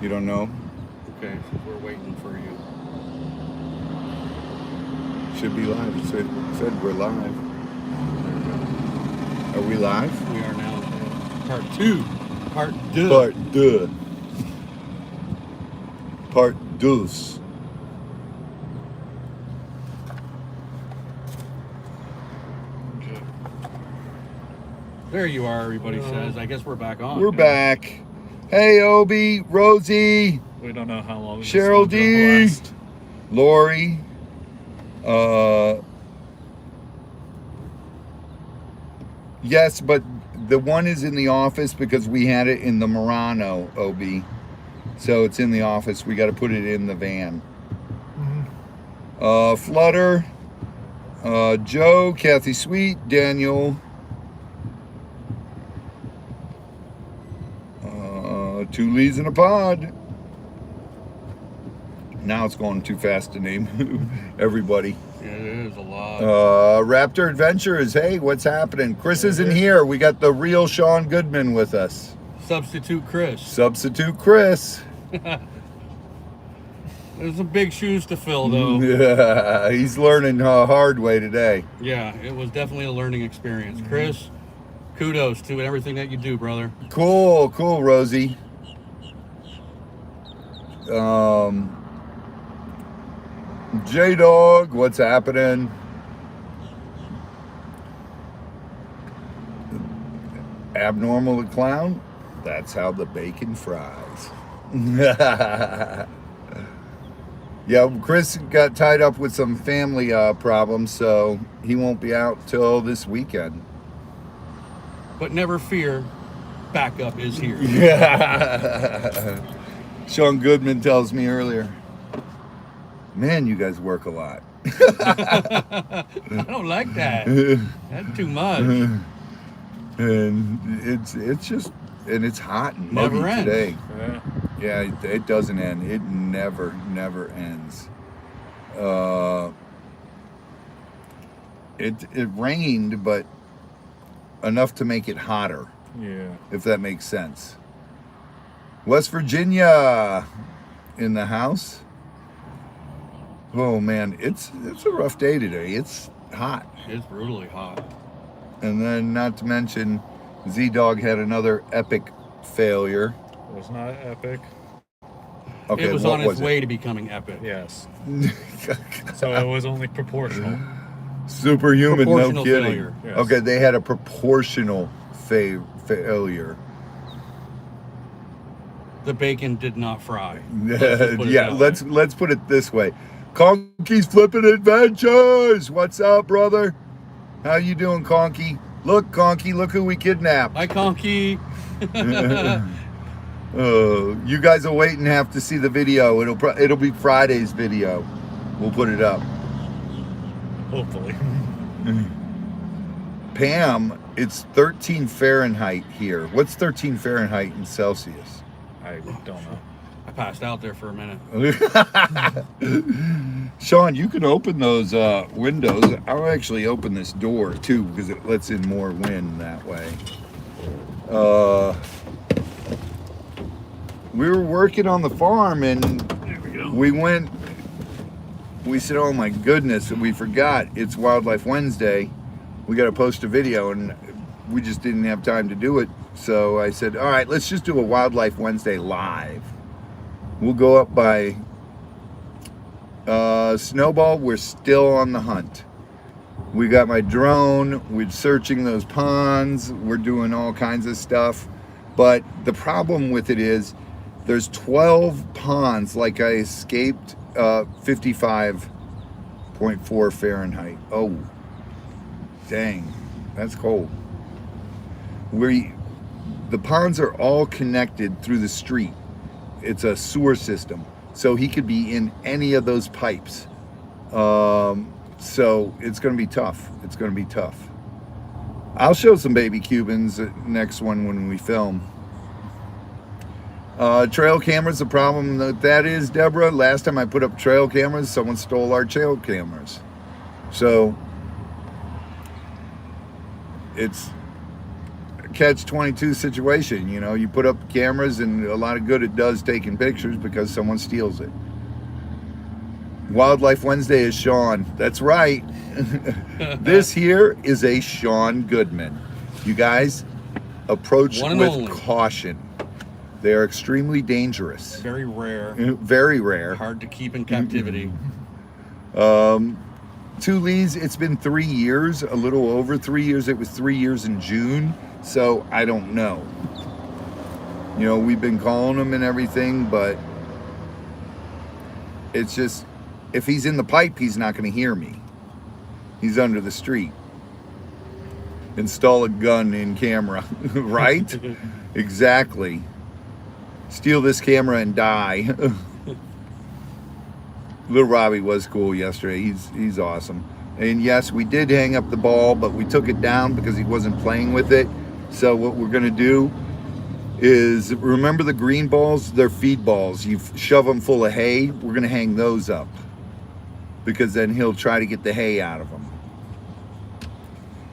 You don't know? Okay, so we're waiting for you. Should be live. It said we're live. Are we live? We are now. Part 2. Part 2. Part 2. Part 2. There you are, everybody says. I guess we're back on. We're back. Hey, Obi, Rosie, We don't know how long Cheryl D, Lori, yes, but the one is in the office because we had it in the Murano, Obi. So it's in the office. We got to put it in the van. Flutter, Joe, Kathy Sweet, Daniel, two Lees in a pod. Now it's going too fast to name everybody. Yeah, it is a lot. Raptor Adventures, hey, what's happening? Chris isn't here. We got the real Sean Goodman with us. Substitute Chris. Substitute Chris. There's some big shoes to fill, though. Yeah, he's learning hard way today. Yeah, it was definitely a learning experience. Chris, kudos to everything that you do, brother. Cool, Rosie. J-Dog, what's happening? Abnormal the Clown, that's how the bacon fries. Yeah, Chris got tied up with some family problems, so he won't be out till this weekend. But never fear, backup is here. Yeah. Sean Goodman tells me earlier, man, you guys work a lot. I don't like that. That's too much. And it's just, and it's hot and muggy Never ends. today. Yeah. Yeah, it doesn't end. It never ends. It rained, but enough to make it hotter, Yeah. if that makes sense. West Virginia in the house. Oh man, it's a rough day today. It's hot. It's brutally hot. And then not to mention Z-Dog had another epic failure. It was not epic. Okay, It was what on its it? way to becoming epic. Yes. So it was only proportional. Superhuman, no Proportional kidding. failure, yes. Okay, they had a proportional failure. The bacon did not fry. Let's just put it Yeah, that way. let's put it this way. Conky's Flippin' Adventures. What's up, brother? How you doing, Conky? Look, Conky, look who we kidnapped. Hi, Conky. You guys will wait and have to see the video. It'll be Friday's video. We'll put it up. Hopefully. Pam, it's 13 Fahrenheit here. What's 13 Fahrenheit in Celsius? I don't know. I passed out there for a minute. Sean, you can open those windows. I'll actually open this door too because it lets in more wind that way. We were working on the farm and There we go. we said, oh my goodness, we forgot it's Wildlife Wednesday. We got to post a video and we just didn't have time to do it. So I said, all right, let's just do a Wildlife Wednesday live. We'll go up by Snowball. We're still on the hunt. We got my drone. We're searching those ponds. We're doing all kinds of stuff. But the problem with it is there's 12 ponds, like I escaped 55.4 Fahrenheit. Oh, dang, that's cold. The ponds are all connected through the street. It's a sewer system, so he could be in any of those pipes. So it's going to be tough. It's going to be tough. I'll show some baby Cubans next one when we film. Trail cameras, the problem that is, Deborah, last time I put up trail cameras, someone stole our trail cameras. So it's catch-22 situation. You know, you put up cameras, and a lot of good it does taking pictures because someone steals it. Wildlife Wednesday is Sean. That's right. This here is a Sean Goodman. You guys, approach One and with only. caution. They are extremely dangerous. Very rare. Very rare. Hard to keep in captivity. Two Lees, it's been 3 years, a little over 3 years. It was 3 years in June, so I don't know. You know, we've been calling him and everything, but it's just, if he's in the pipe, he's not going to hear me. He's under the street. Install a gun in camera, right? Exactly. Steal this camera and die. Little Robbie was cool yesterday. He's awesome. And yes, we did hang up the ball, but we took it down because he wasn't playing with it. So what we're gonna do is, remember the green balls? They're feed balls. You shove them full of hay. We're gonna hang those up because then he'll try to get the hay out of them.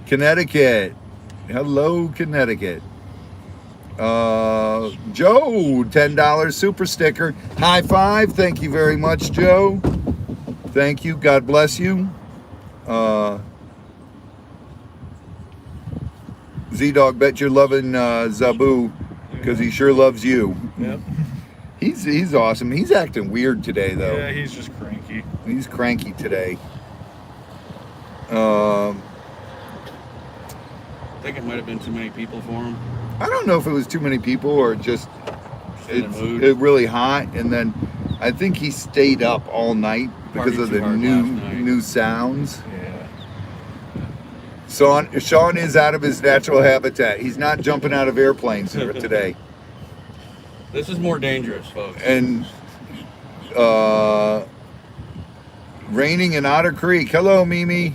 Connecticut. Hello, Connecticut. Joe, $10 super sticker. High five. Thank you very much, Joe. Thank you. God bless you. Z-Dog, bet you're loving Zabu because he sure loves you. Yep. He's awesome. He's acting weird today, though. Yeah, he's just cranky. He's cranky today. I think it might have been too many people for him. I don't know if it was too many people or just In the mood. it really hot, and then I think he stayed up all night because Partied of too the hard last night. new sounds. Yeah. Sean is out of his natural habitat. He's not jumping out of airplanes today. This is more dangerous, folks. And raining in Otter Creek. Hello, Mimi.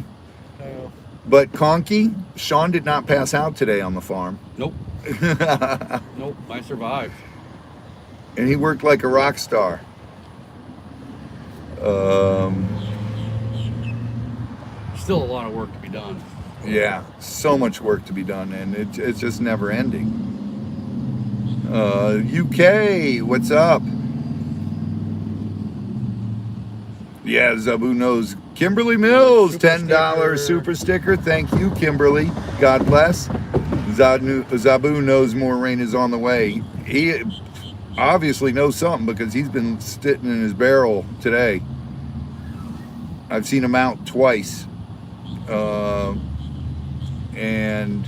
Oh. But Conky, Sean did not pass out today on the farm. Nope. Nope. I survived. And he worked like a rock star. Still a lot of work to be done. Yeah, so much work to be done, and it's just never ending. UK, what's up? Yeah, Zabu knows. Kimberly Mills, Super $10 super sticker. Thank you, Kimberly. God bless. Zabu knows more rain is on the way. He obviously knows something because he's been sitting in his barrel today. I've seen him out twice. And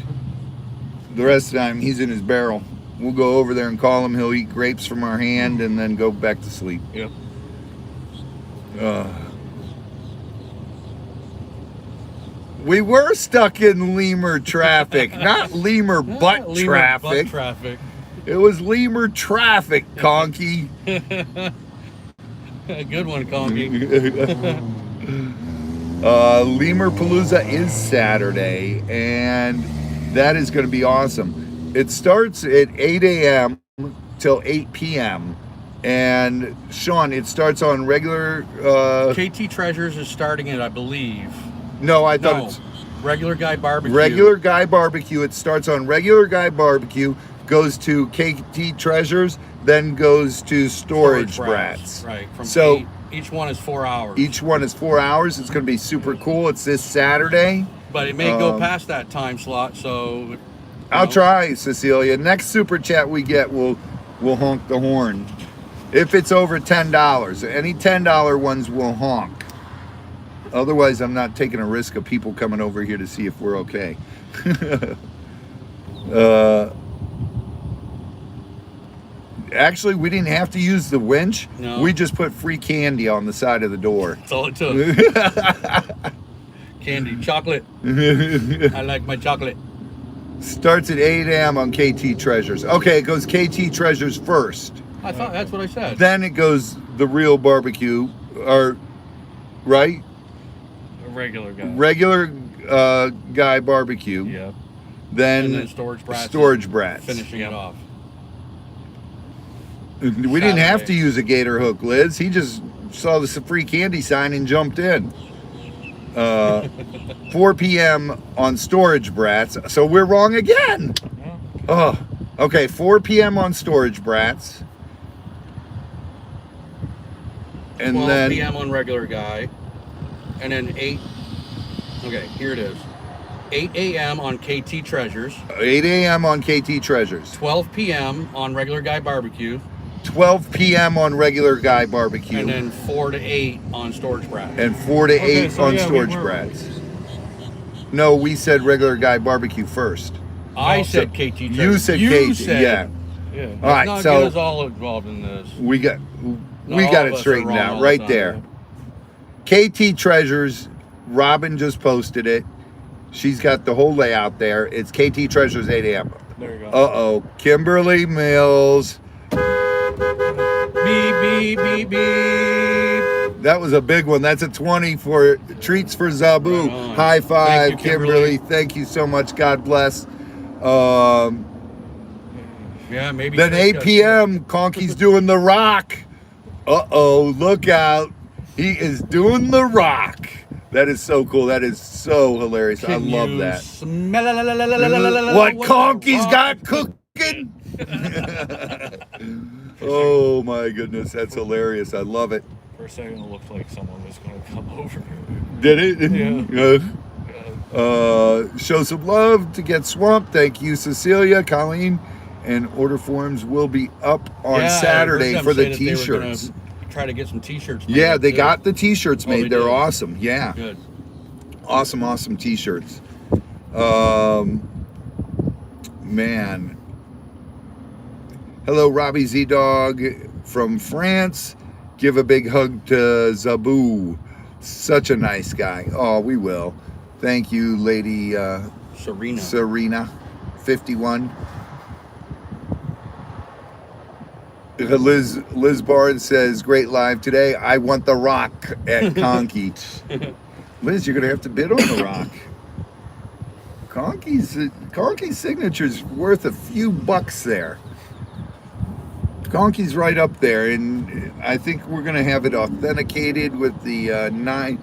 the rest of the time he's in his barrel. We'll go over there and call him. He'll eat grapes from our hand and then go back to sleep. Yep. We were stuck in Lemur traffic, not Lemur butt Lemur traffic. Butt traffic. It was Lemur traffic, Conky. Good one, Conky. Lemur Palooza is Saturday, and that is going to be awesome. It starts at 8 a.m. till 8 p.m. And Sean, it starts on regular. KT Treasures is starting it, I believe. No, I thought No, it's Regular Guy Barbecue. Regular Guy Barbecue. It starts on Regular Guy Barbecue, goes to KT Treasures, then goes to Storage Brats. Right. From So 8, each one is 4 hours. each one is 4 hours. It's going to be super cool. It's this Saturday. But it may go past that time slot, so. I'll try, Cecilia. Next super chat we get, we'll honk the horn. If it's over $10, any $10 ones will honk. Otherwise, I'm not taking a risk of people coming over here to see if we're okay. Actually, we didn't have to use the winch. No. We just put free candy on the side of the door. That's all it took. Candy, chocolate. I like my chocolate. Starts at 8 a.m. on KT Treasures. Okay, it goes KT Treasures first. I thought that's what I said. Then it goes the real barbecue, or right? A regular guy. Regular Guy Barbecue. Yeah. Then, And then Storage Brats. Finishing it off. We didn't have to Saturday. use a gator hook, Liz. He just saw the free candy sign and jumped in. 4 p.m. on Storage Brats. So we're wrong again. Oh, okay. 4 p.m. on Storage Brats. And 12 then p.m. on regular guy. And then 8. Okay, here it is. 8 a.m. on KT Treasures. 8 a.m. on KT Treasures. 12 p.m. on regular guy barbecue. 12 p.m. on regular guy barbecue. And then 4 to 8 on Storage Brats. And 4 to 8 so on yeah, Storage Brats. No, we said regular guy barbecue first. I Oh, said so KT Treasures. You said KT, yeah. Yeah. All Let's right, not so get us all involved in this. we got Not all it of us are straightened wrong out all the right time. there. KT Treasures, Robin just posted it. She's got the whole layout there. It's KT Treasures 8 a.m. There you go. Uh-oh, Kimberly Mills. Beep, beep, beep, beep. That was a big one. That's a 20 for treats for Zabu. Right on. High five, Thank you, Kimberly. Thank you so much. God bless. Yeah, maybe. Then 8 p.m. Conky's doing the rock. Uh-oh, look out. He is doing the rock. That is so cool. That is so hilarious. I love that. What Conky's got cooking? Oh my goodness, that's hilarious. I love it. For a second, it looked like someone was going to come over. Did it? Yeah. Show some love to Get Swamped. Thank you, Cecilia, Colleen. And order forms will be up on Saturday for the t-shirts. Try to get some t-shirts made. Yeah, they too. got the t-shirts Oh, made. they They're did? awesome. Yeah. Good. Awesome t-shirts. Man. Hello, Robbie Z-Dog from France. Give a big hug to Zabu. Such a nice guy. Oh, we will. Thank you, Lady Serena 51. Liz Barnes says, great live today. I want the rock at Conky. Liz, you're going to have to bid on the rock. Conky's signature's worth a few bucks there. Conky's right up there, and I think we're going to have it authenticated with the 9.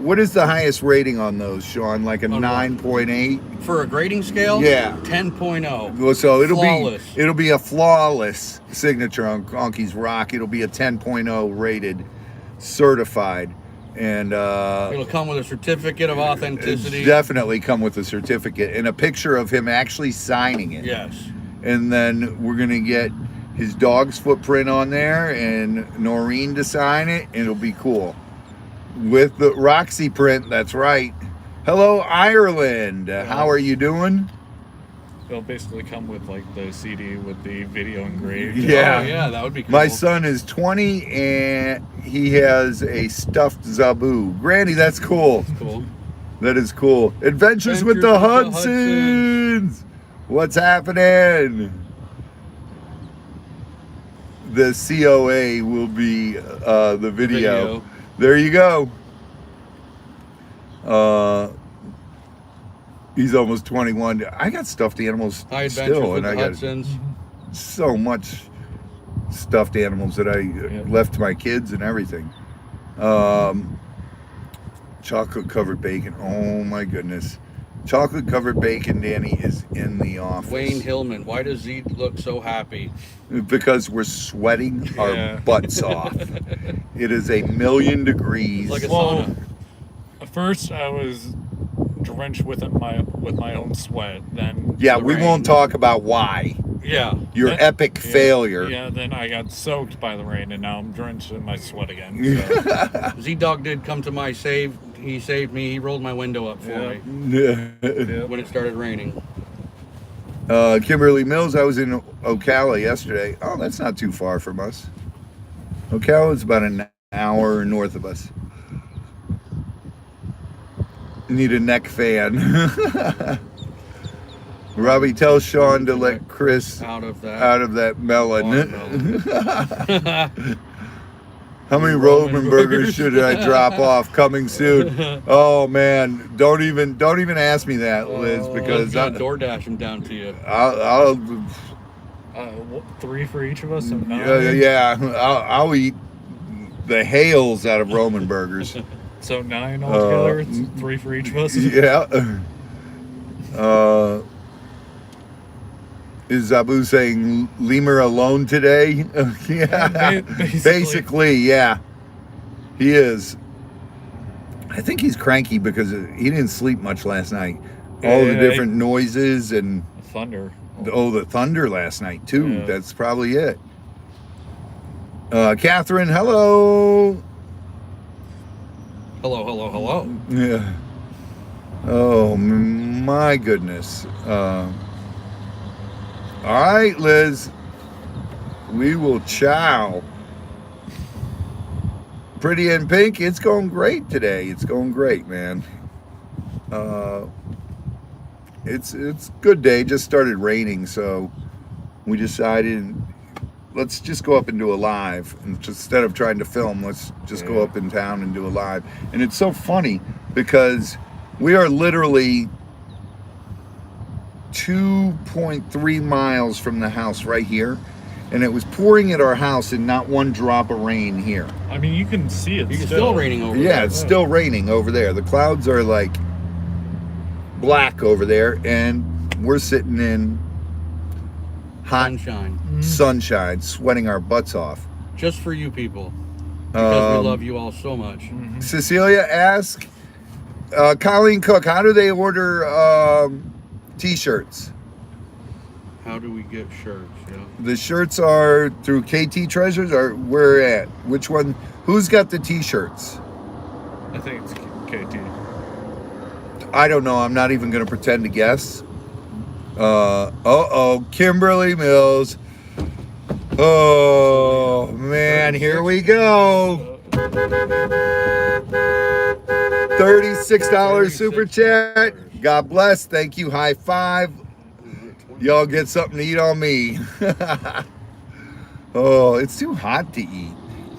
What is the highest rating on those, Sean? Like a 9.8? For a grading scale? Yeah. 10.0. Well, so Flawless. it'll be a flawless signature on Conky's rock. It'll be a 10.0 rated, certified, and It'll come with a certificate of authenticity. definitely come with a certificate and a picture of him actually signing it. Yes. And then we're gonna get his dog's footprint on there and Noreen to sign it, and it'll be cool. With the Roxy print, that's right. Hello, Ireland. How are you doing? They'll basically come with like the CD with the video engraved. Yeah. Oh, yeah, that would be cool. My son is 20 and he has a stuffed Zabu. Granny, that's cool. That's cool. That is cool. Adventures with the Hudsons. What's happening? The COA will be the video. There you go. He's almost 21. I got stuffed animals High Adventures still, with and the I got Hudsons. so much stuffed animals that I left to my kids and everything. Chocolate covered bacon. Oh my goodness. Chocolate covered bacon, Danny, is in the office. Wayne Hillman, why does Z look so happy? Because we're sweating our Yeah. butts off. It is 1,000,000 degrees. Like a Well, sauna. at first I was drenched with my own sweat. Then Yeah, the we rain. won't talk about why. Yeah. Your Then- epic yeah, failure. Yeah, then I got soaked by the rain, and now I'm drenched in my sweat again. So. Z-Dog did come to my save. He saved me. He rolled my window up for Yeah. me when it started raining. Kimberly Mills, I was in Ocala yesterday. Oh, that's not too far from us. Ocala is about an hour north of us. Need a neck fan. Robbie, tell Sean to let Chris Out of that melon. watermelon. How many Roman burgers should I drop off? Coming soon. Oh man, don't even ask me that, Liz, because I'm gonna DoorDash them down to you. I'll 3 for each of us. So 9. I'll eat the hails out of Roman burgers. So 9 altogether. It's 3 for each of us. Yeah. Is Abu saying Lemur alone today? Yeah, basically, yeah. He is. I think he's cranky because he didn't sleep much last night. All the different noises and thunder. the thunder last night too. Yeah. That's probably it. Catherine, hello. Hello. Yeah. Oh my goodness. All right, Liz. We will chow. Pretty in Pink, it's going great today. It's going great, man. It's a good day. Just started raining, so we decided let's just go up and do a live. And just, instead of trying to film, let's just go up in town and do a live. And it's so funny because we are literally 2.3 miles from the house right here. And it was pouring at our house and not one drop of rain here. I mean, you can see it. It's still raining over there. Yeah, it's still raining over there. The clouds are like black over there, and we're sitting in hot sunshine, sweating our butts off. Just for you people. Because we love you all so much. Cecilia asked, Colleen Cook, how do they order t-shirts? How do we get shirts? Yeah. The shirts are through KT Treasures, or where at? Which one? Who's got the t-shirts? I think it's KT. I don't know. I'm not even going to pretend to guess. Kimberly Mills. Oh, man, here we go. $36 super chat. God bless. Thank you. High five. Y'all get something to eat on me. Oh, it's too hot to eat.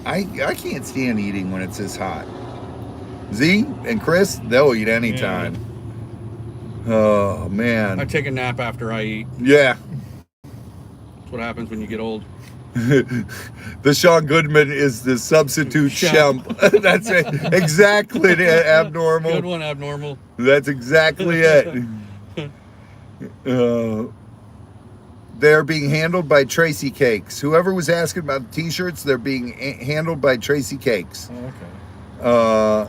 I can't stand eating when it's this hot. Z and Chris, they'll eat anytime. Oh, man. I take a nap after I eat. Yeah. That's what happens when you get old. The Sean Goodman is the substitute Shemp. That's it. Exactly. Abnormal. Good one, Abnormal. That's exactly it. They're being handled by Tracy Cakes. Whoever was asking about the t-shirts, they're being handled by Tracy Cakes. Oh,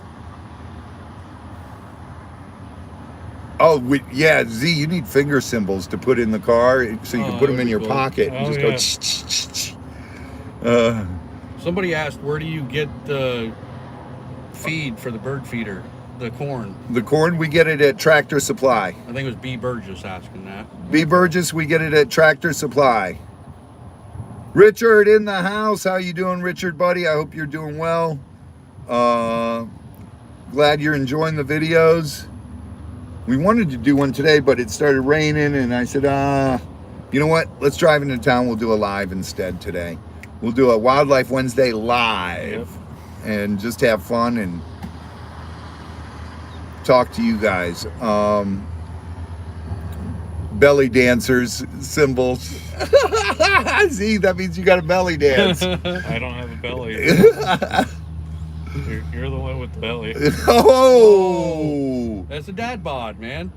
okay. Yeah, Z, you need finger symbols to put in the car so you can put them in your pocket and just go. Somebody asked, where do you get the feed for the bird feeder? The corn. The corn, we get it at Tractor Supply. I think it was B. Burgess asking that. B. Burgess, we get it at Tractor Supply. Richard in the house. How you doing, Richard, buddy? I hope you're doing well. Glad you're enjoying the videos. We wanted to do one today, but it started raining, and I said, you know what? Let's drive into town. We'll do a live instead today. We'll do a Wildlife Wednesday live and just have fun and talk to you guys. Belly dancers symbols. See, that means you got a belly dance. I don't have a belly. You're the one with the belly. Oh! That's a dad bod, man.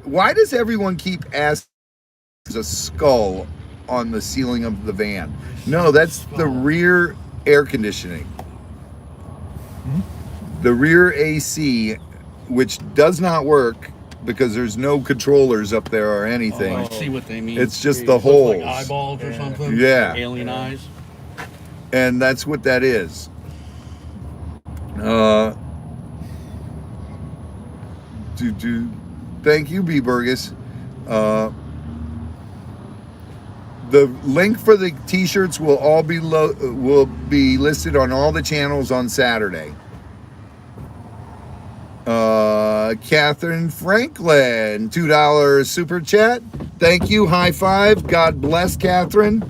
Why does everyone keep asking a skull on the ceiling of the van? No, that's the rear air conditioning. The rear AC, which does not work because there's no controllers up there or anything. I see what they mean. It's just the holes. Like eyeballs or something. Yeah. Alien eyes. And that's what that is. Thank you, B. Burgess. The link for the t-shirts will all be listed on all the channels on Saturday. Catherine Franklin, $2 super chat. Thank you. High five. God bless, Catherine.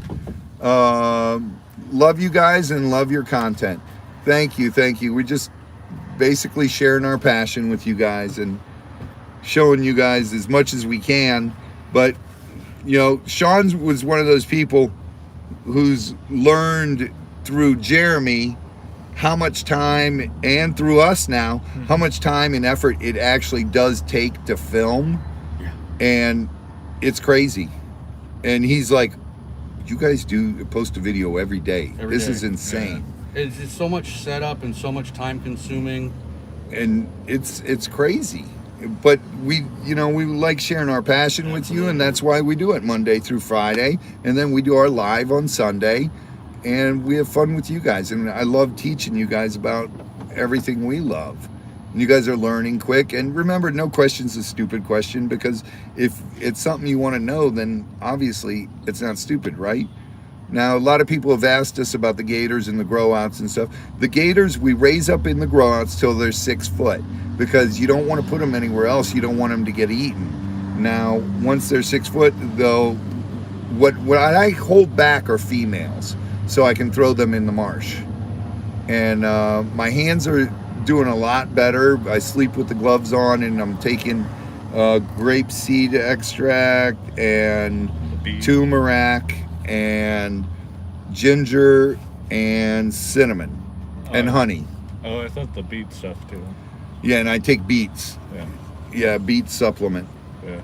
Love you guys and love your content. Thank you. We're just basically sharing our passion with you guys and showing you guys as much as we can. But you know, Sean was one of those people who's learned through Jeremy how much time, and through us now, how much time and effort it actually does take to film. And it's crazy. And he's like, you guys do post a video every day. Every This day. is insane. It's just so much setup and so much time consuming. And it's crazy. But we like sharing our passion with you, and that's why we do it Monday through Friday. And then we do our live on Sunday, and we have fun with you guys. And I love teaching you guys about everything we love. And you guys are learning quick. And remember, no question's a stupid question, because if it's something you want to know, then obviously it's not stupid, right? Now, a lot of people have asked us about the gators and the grow outs and stuff. The gators, we raise up in the grow outs till they're 6 foot, because you don't want to put them anywhere else. You don't want them to get eaten. Now, once they're 6 foot, though, what I hold back are females, so I can throw them in the marsh. And my hands are doing a lot better. I sleep with the gloves on, and I'm taking grape seed extract and turmeric and ginger and cinnamon and honey. Oh, I thought the beet stuff too. Yeah, and I take beets. Yeah, beet supplement. Yeah.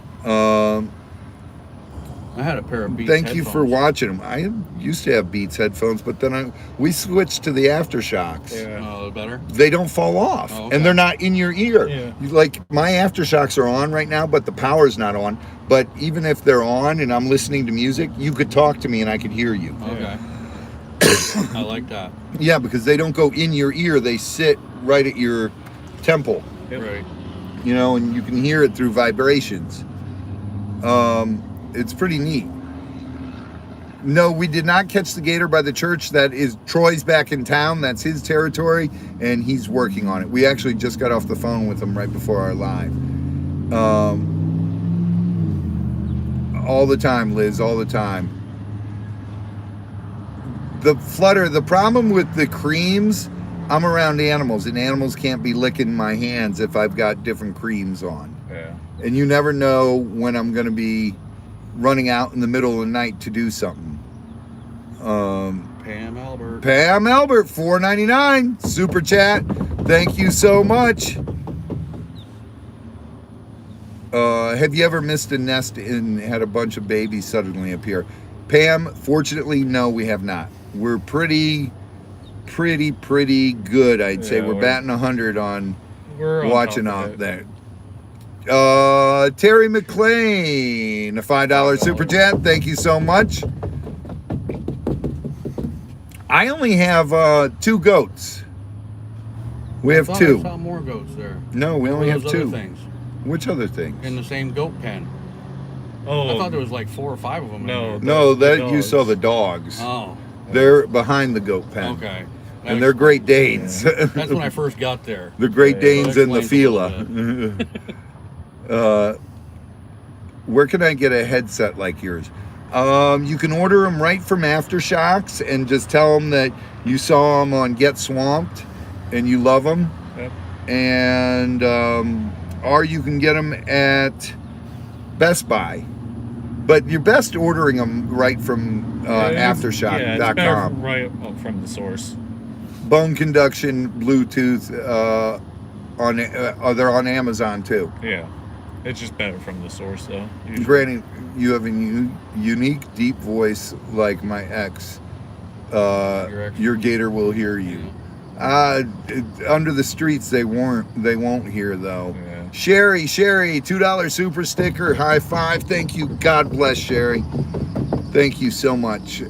I had a pair of Beats Thank you for headphones. watching them. I used to have Beats headphones, but then we switched to the Aftershocks. Yeah. Oh, better? They don't fall off, Oh, okay. and they're not in your ear. Yeah. Like, my Aftershocks are on right now, but the power's not on. But even if they're on and I'm listening to music, you could talk to me and I could hear you. Okay. I like that. Yeah, because they don't go in your ear. They sit right at your temple, Yep. Right. and you can hear it through vibrations. It's pretty neat. No, we did not catch the gator by the church. That is Troy's back in town. That's his territory, and he's working on it. We actually just got off the phone with him right before our live. All the time, Liz, all the time. The problem with the creams, I'm around animals, and animals can't be licking my hands if I've got different creams on. Yeah. And you never know when I'm going to be running out in the middle of the night to do something. Pam Albert. Pam Albert, $4.99 super chat. Thank you so much. Have you ever missed a nest and had a bunch of babies suddenly appear? Pam, fortunately, no, we have not. We're pretty good, I'd say. Yeah, We're batting 100 on We're on watching top of out it. there. Terry McLean, a $5 super chat. Thank you so much. I only have 2 goats. We have I 2. saw more goats there. No, we only What have were those 2. other things Which other things? in the same goat pen? Oh. I thought there was like 4 or 5 of them. No. In there. No, the that you dogs. saw the dogs. Oh. They're behind the goat pen. Okay. And they're Great Danes. That's when I first got there. The Great Yeah, Danes that and the explains Fila. Where can I get a headset like yours? You can order them right from Aftershocks and just tell them that you saw them on Get Swamped and you love them. Yep. And or you can get them at Best Buy. But you're best ordering them right from Yeah, it's better Aftershock.com. right from the source. Bone conduction, Bluetooth, they're on Amazon too. Yeah. It's just better from the source, though. usually. Granted, you have a unique, deep voice like my ex. Your ex. Your gator will hear you. Under the streets, they won't hear though. Yeah. Sherry, $2 super sticker, high five. Thank you. God bless Sherry. Thank you so much.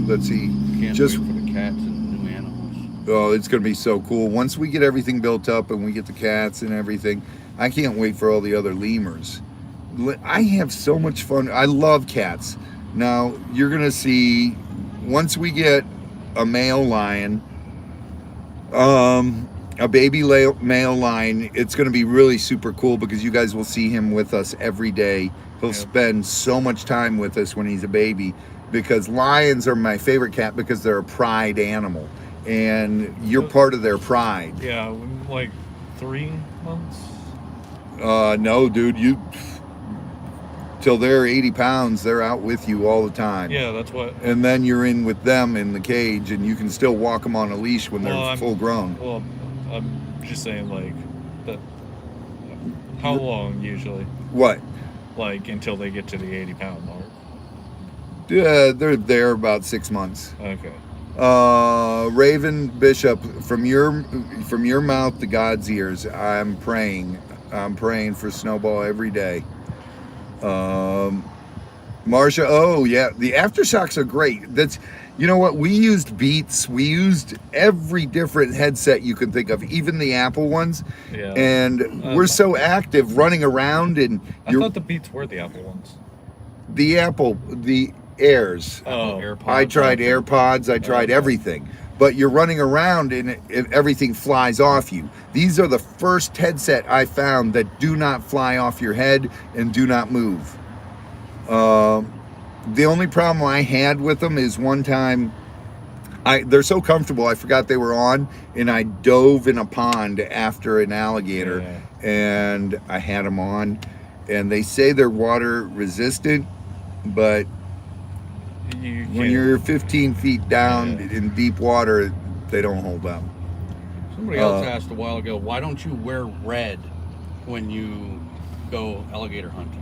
Let's see. Can't Just wait for the cats and new animals. Oh, it's going to be so cool. Once we get everything built up and we get the cats and everything, I can't wait for all the other lemurs. I have so much fun. I love cats. Now, you're going to see, once we get a male lion, a baby male lion, it's going to be really super cool because you guys will see him with us every day. He'll Yep. spend so much time with us when he's a baby, because lions are my favorite cat because they're a pride animal. And you're part of their pride. Yeah, like 3 months. No, dude, till they're 80 pounds, they're out with you all the time. Yeah, that's what. And then you're in with them in the cage, and you can still walk them on a leash when they're Well, full grown. Well, I'm just saying, like, that How long usually? What? Like until they get to the 80-pound mark? They're there about 6 months. Okay. Raven Bishop, from your mouth to God's ears, I'm praying for Snowball every day. Marsha, oh yeah, the aftershocks are great. That's, you know what, we used Beats, we used every different headset you can think of, even the Apple ones. Yeah. And we're so active running around, and I thought the Beats were the Apple ones. the Airs. Apple AirPods. I tried AirPods, I tried everything. But you're running around and everything flies off you. These are the first headset I found that do not fly off your head and do not move. The only problem I had with them is one time, they're so comfortable, I forgot they were on, and I dove in a pond after an alligator, and I had them on, and they say they're water resistant, but when you're 15 feet down in deep water, they don't hold up. Somebody else asked a while ago, why don't you wear red when you go alligator hunting?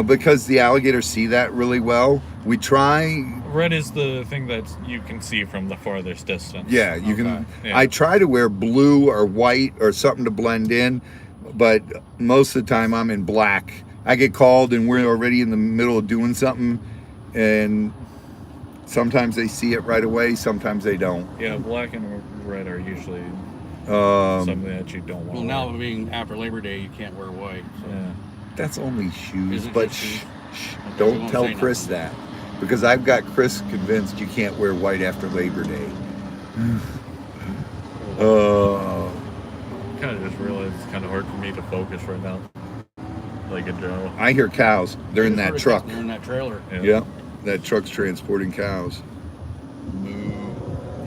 Because the alligators see that really well. We try. Red is the thing that you can see from the farthest distance. Yeah, you can. Yeah. I try to wear blue or white or something to blend in, but most of the time I'm in black. I get called and we're already in the middle of doing something, and sometimes they see it right away, sometimes they don't. Yeah, black and red are usually something that you don't want. Well, now being after Labor Day, you can't wear white. So. Yeah. That's only shoes, Is it but just shoes? Okay, we don't won't tell say Chris nothing. that, because I've got Chris convinced you can't wear white after Labor Day. Kind of just realized it's kind of hard for me to focus right now. Like a Joe. I hear cows. They're in that truck. They're in that trailer. Yeah, that truck's transporting cows.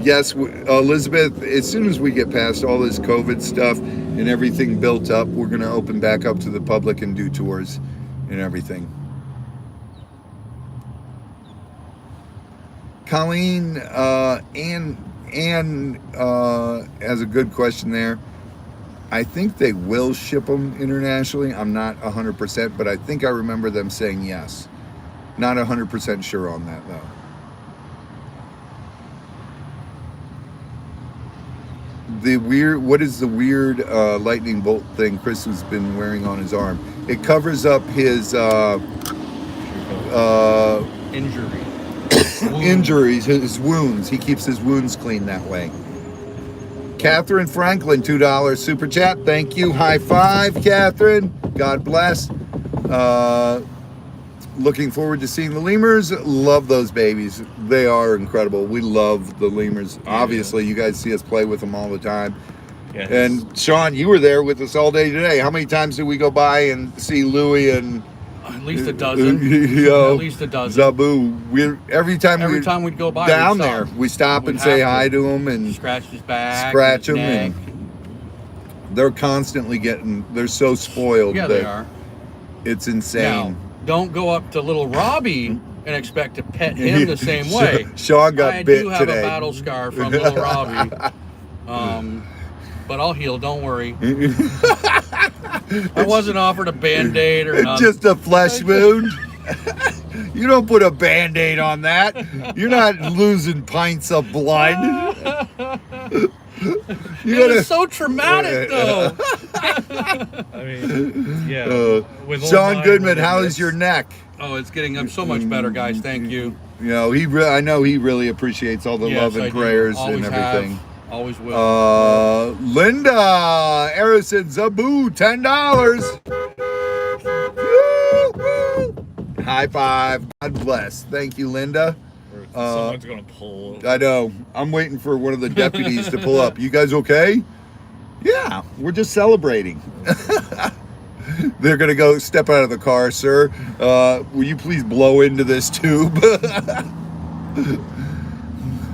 Yes, Elizabeth, as soon as we get past all this COVID stuff and everything built up, we're going to open back up to the public and do tours and everything. Colleen, Ann has a good question there. I think they will ship them internationally. I'm not 100%, but I think I remember them saying yes. Not 100% sure on that, though. What is the weird lightning bolt thing Chris has been wearing on his arm? It covers up his injuries, his wounds. He keeps his wounds clean that way. Catherine Franklin, $2 super chat. Thank you. High five, Catherine. God bless. Looking forward to seeing the lemurs. Love those babies. They are incredible. We love the lemurs. Obviously, you guys see us play with them all the time. Yes. And Sean, you were there with us all day today. How many times did we go by and see Louie and At least a dozen. At least a dozen. Zabu. Every time we'd go by down we'd there, stop. we stop and say hi to them and scratch his back, scratch his them, neck. and they're constantly getting. They're so spoiled. Yeah, they are. It's insane. Now, don't go up to little Robbie and expect to pet him the same way. Sean got bit I do have today. a battle scar from little Robbie. But I'll heal, don't worry. I wasn't offered a Band-Aid or nothing. Just a flesh wound. You don't put a Band-Aid on that. You're not losing pints of blood. It was so traumatic, though. I mean, yeah. With Sean Goodman, how is your neck? Oh, it's getting up so much better, guys. Thank you. You know, I know he really appreciates all the love and prayers and everything. Always will. Linda Harrison Zabu, $10. High five. God bless. Thank you, Linda. Someone's gonna pull. I know. I'm waiting for one of the deputies to pull up. You guys okay? Yeah, we're just celebrating. They're gonna go step out of the car, sir. Will you please blow into this tube?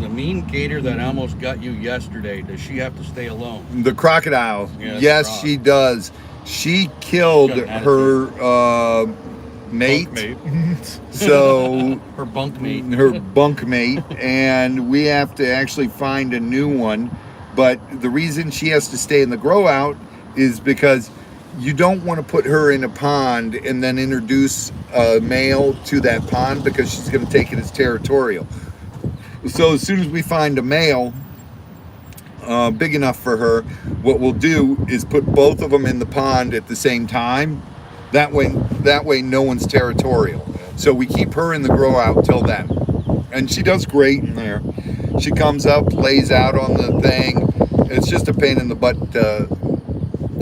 The mean gator that almost got you yesterday, does she have to stay alone? The crocodile. Yeah, Yes, she does. She killed her mate. So her bunkmate. Her bunkmate, and we have to actually find a new one. But the reason she has to stay in the grow out is because you don't want to put her in a pond and then introduce a male to that pond because she's going to take it as territorial. So as soon as we find a male big enough for her, what we'll do is put both of them in the pond at the same time. That way no one's territorial. So we keep her in the grow out till then. And she does great in there. She comes up, lays out on the thing. It's just a pain in the butt to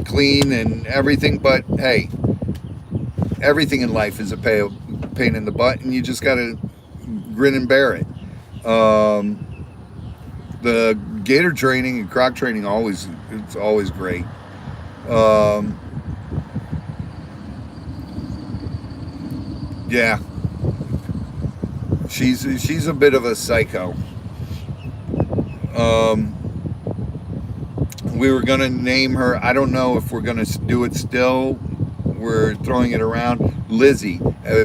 clean and everything, but hey, everything in life is a pain in the butt, and you just gotta grin and bear it. The gator training and croc training it's always great. Yeah, she's a bit of a psycho. We were gonna name her, I don't know if we're gonna do it still, we're throwing it around, Lizzie,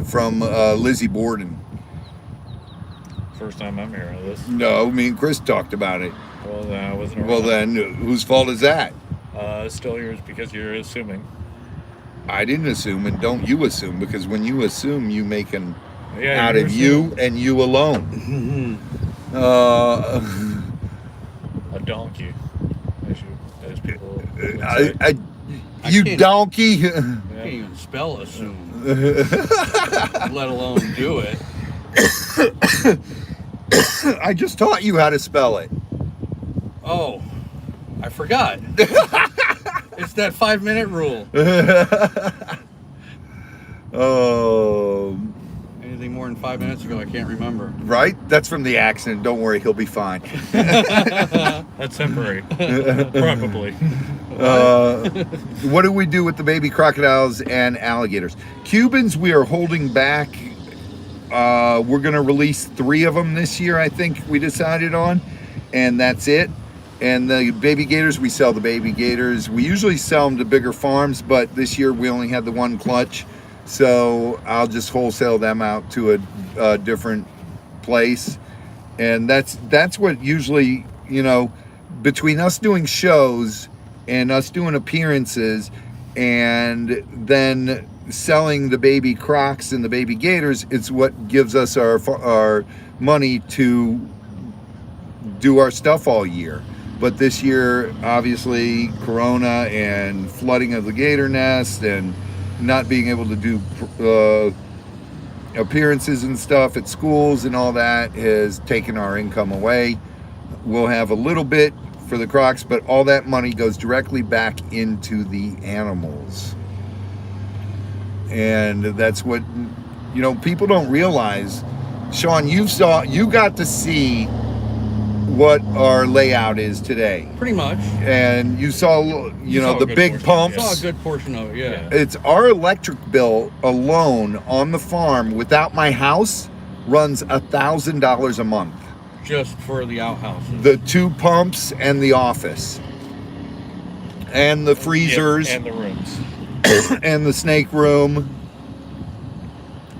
from Lizzie Borden. First time I'm hearing of this. No, me and Chris talked about it. Well, then I wasn't around. Well then, whose fault is that? Still yours because you're assuming. I didn't assume, and don't you assume, because when you assume, you make an Yeah, out you're of you and you alone. A donkey, as people would say. You can't- donkey. I can't even spell assume, let alone do it. I just taught you how to spell it. Oh, I forgot. It's that 5-minute rule. Oh, Anything more than 5 minutes ago, I can't remember. right? That's from the accident. Don't worry, he'll be fine. That's temporary, probably. What do we do with the baby crocodiles and alligators? Cubans, we are holding back. We're going to release 3 of them this year, I think we decided on, and that's it. And the baby gators, we sell the baby gators. We usually sell them to bigger farms, but this year we only had the one clutch, so I'll just wholesale them out to a different place. And that's what usually, between us doing shows and us doing appearances and then selling the baby crocs and the baby gators, it's what gives us our money to do our stuff all year. But this year, obviously, Corona and flooding of the gator nest and not being able to do appearances and stuff at schools and all that has taken our income away. We'll have a little bit for the crocs, but all that money goes directly back into the animals. And that's what, people don't realize. Sean, you got to see what our layout is today. Pretty much. And you saw, saw a the good big portion, pumps. I saw a good portion of it, yeah. It's our electric bill alone on the farm without my house runs $1,000 a month. Just for the outhouses. The 2 pumps and the office. And the freezers. And the rooms. And the snake room.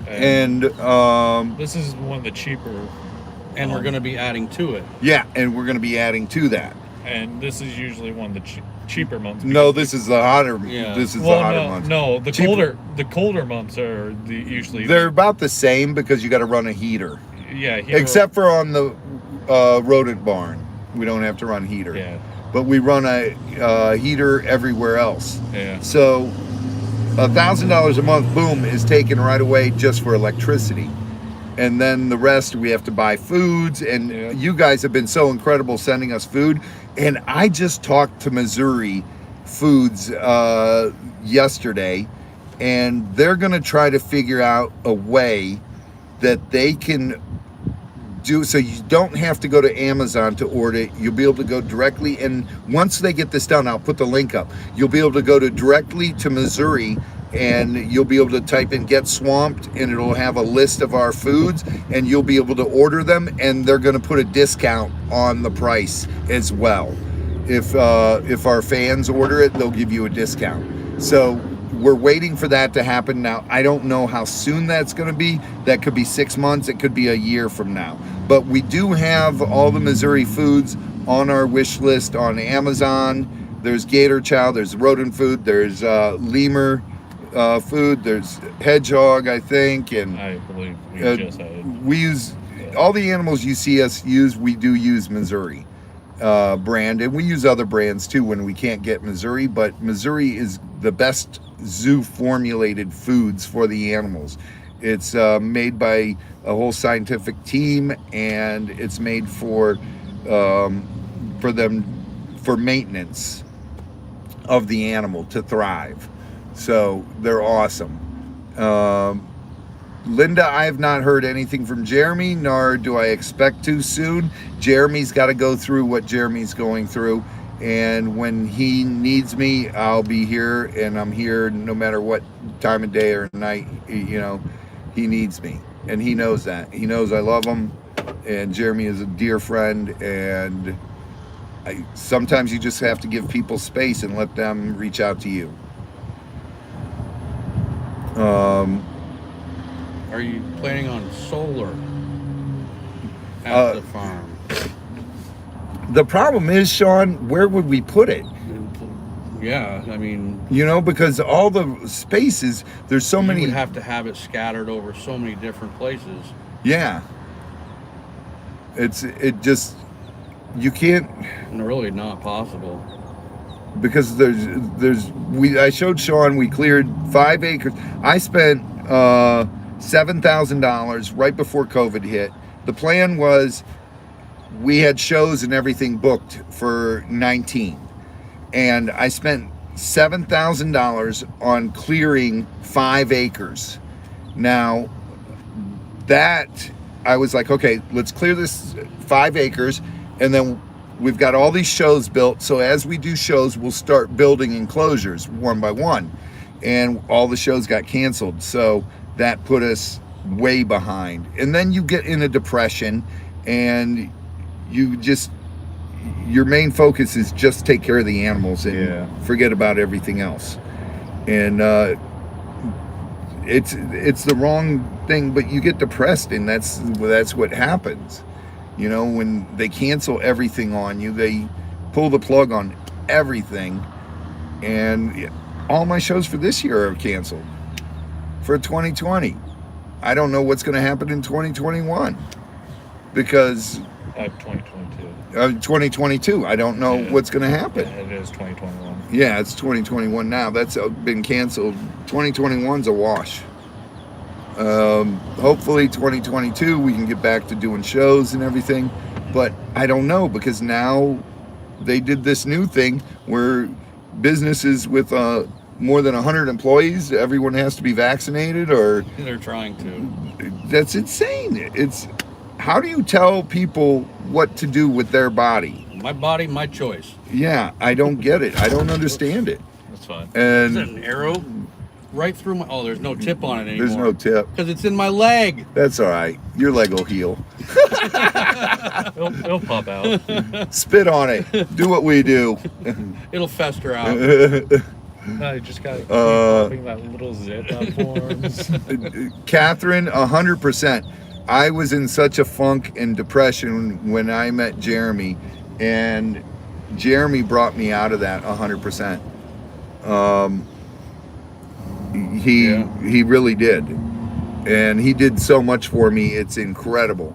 And this is one of the cheaper. And we're going to be adding to it. yeah, and we're going to be adding to that. And this is usually one of the cheaper months. No, this is the hotter. Yeah. This is the hotter months. No, the Cheaper. colder months are usually. They're about the same because you got to run a heater. Yeah. Except for on the rodent barn, we don't have to run heater. Yeah. But we run a heater everywhere else. Yeah. So $1,000 a month, boom, is taken right away just for electricity. And then the rest we have to buy foods, and you guys have been so incredible sending us food. And I just talked to Missouri Foods yesterday, and they're going to try to figure out a way that they can do so you don't have to go to Amazon to order it. You'll be able to go directly, and once they get this done, I'll put the link up. You'll be able to go directly to Missouri, and you'll be able to type in Get Swamped, and it'll have a list of our foods, and you'll be able to order them, and they're going to put a discount on the price as well. If our fans order it, they'll give you a discount. So we're waiting for that to happen now. I don't know how soon that's going to be. That could be 6 months. It could be a year from now. But we do have all the Missouri foods on our wish list on Amazon. There's gator chow, there's rodent food, there's lemur food, there's hedgehog, I think, and I believe we just had. we use all the animals you see us use. We do use Missouri brand, and we use other brands too when we can't get Missouri. But Missouri is the best zoo formulated foods for the animals. It's made by a whole scientific team, and it's made for them for maintenance of the animal to thrive. So they're awesome. Linda, I have not heard anything from Jeremy, nor do I expect to soon. Jeremy's got to go through what Jeremy's going through, and when he needs me, I'll be here, and I'm here no matter what time of day or night. You know, he needs me, and he knows that. He knows I love him, and Jeremy is a dear friend, and sometimes you just have to give people space and let them reach out to you. Are you planning on solar at the farm? The problem is, Sean, where would we put it? Yeah, I mean, You know, because all the spaces, there's so you many. would have to have it scattered over so many different places. Yeah. You can't, Really not possible. because I showed Sean, we cleared 5 acres. I spent $7,000 right before COVID hit. The plan was we had shows and everything booked for 19, and I spent $7,000 on clearing 5 acres. Now that I was like, okay, let's clear this 5 acres, and then we've got all these shows built. So as we do shows, we'll start building enclosures one by one, and all the shows got canceled. So that put us way behind. And then you get in a depression, and your main focus is just take care of the animals and forget about everything else. And it's the wrong thing, but you get depressed, and that's what happens. You know, when they cancel everything on you, they pull the plug on everything, and all my shows for this year are canceled for 2020. I don't know what's going to happen in 2021, because 2022. 2022, I don't know what's going to happen. It is 2021. Yeah, it's 2021 now. That's been canceled. 2021's a wash. Hopefully 2022 we can get back to doing shows and everything, but I don't know, because now they did this new thing where businesses with more than 100 employees, everyone has to be vaccinated, or They're trying to. that's insane. It's, how do you tell people what to do with their body? My body, my choice. Yeah, I don't get it. I don't understand it. That's fine. Is that And an arrow? Right through my... Oh, there's no tip on it anymore. there's no tip. Because it's in my leg. That's all right. Your leg will heal. It'll pop out. Spit on it. Do what we do. It'll fester out. No, you just gotta keep popping that little zit that forms. Catherine, 100%. I was in such a funk and depression when I met Jeremy, and Jeremy brought me out of that 100%. He really did, and he did so much for me. It's incredible.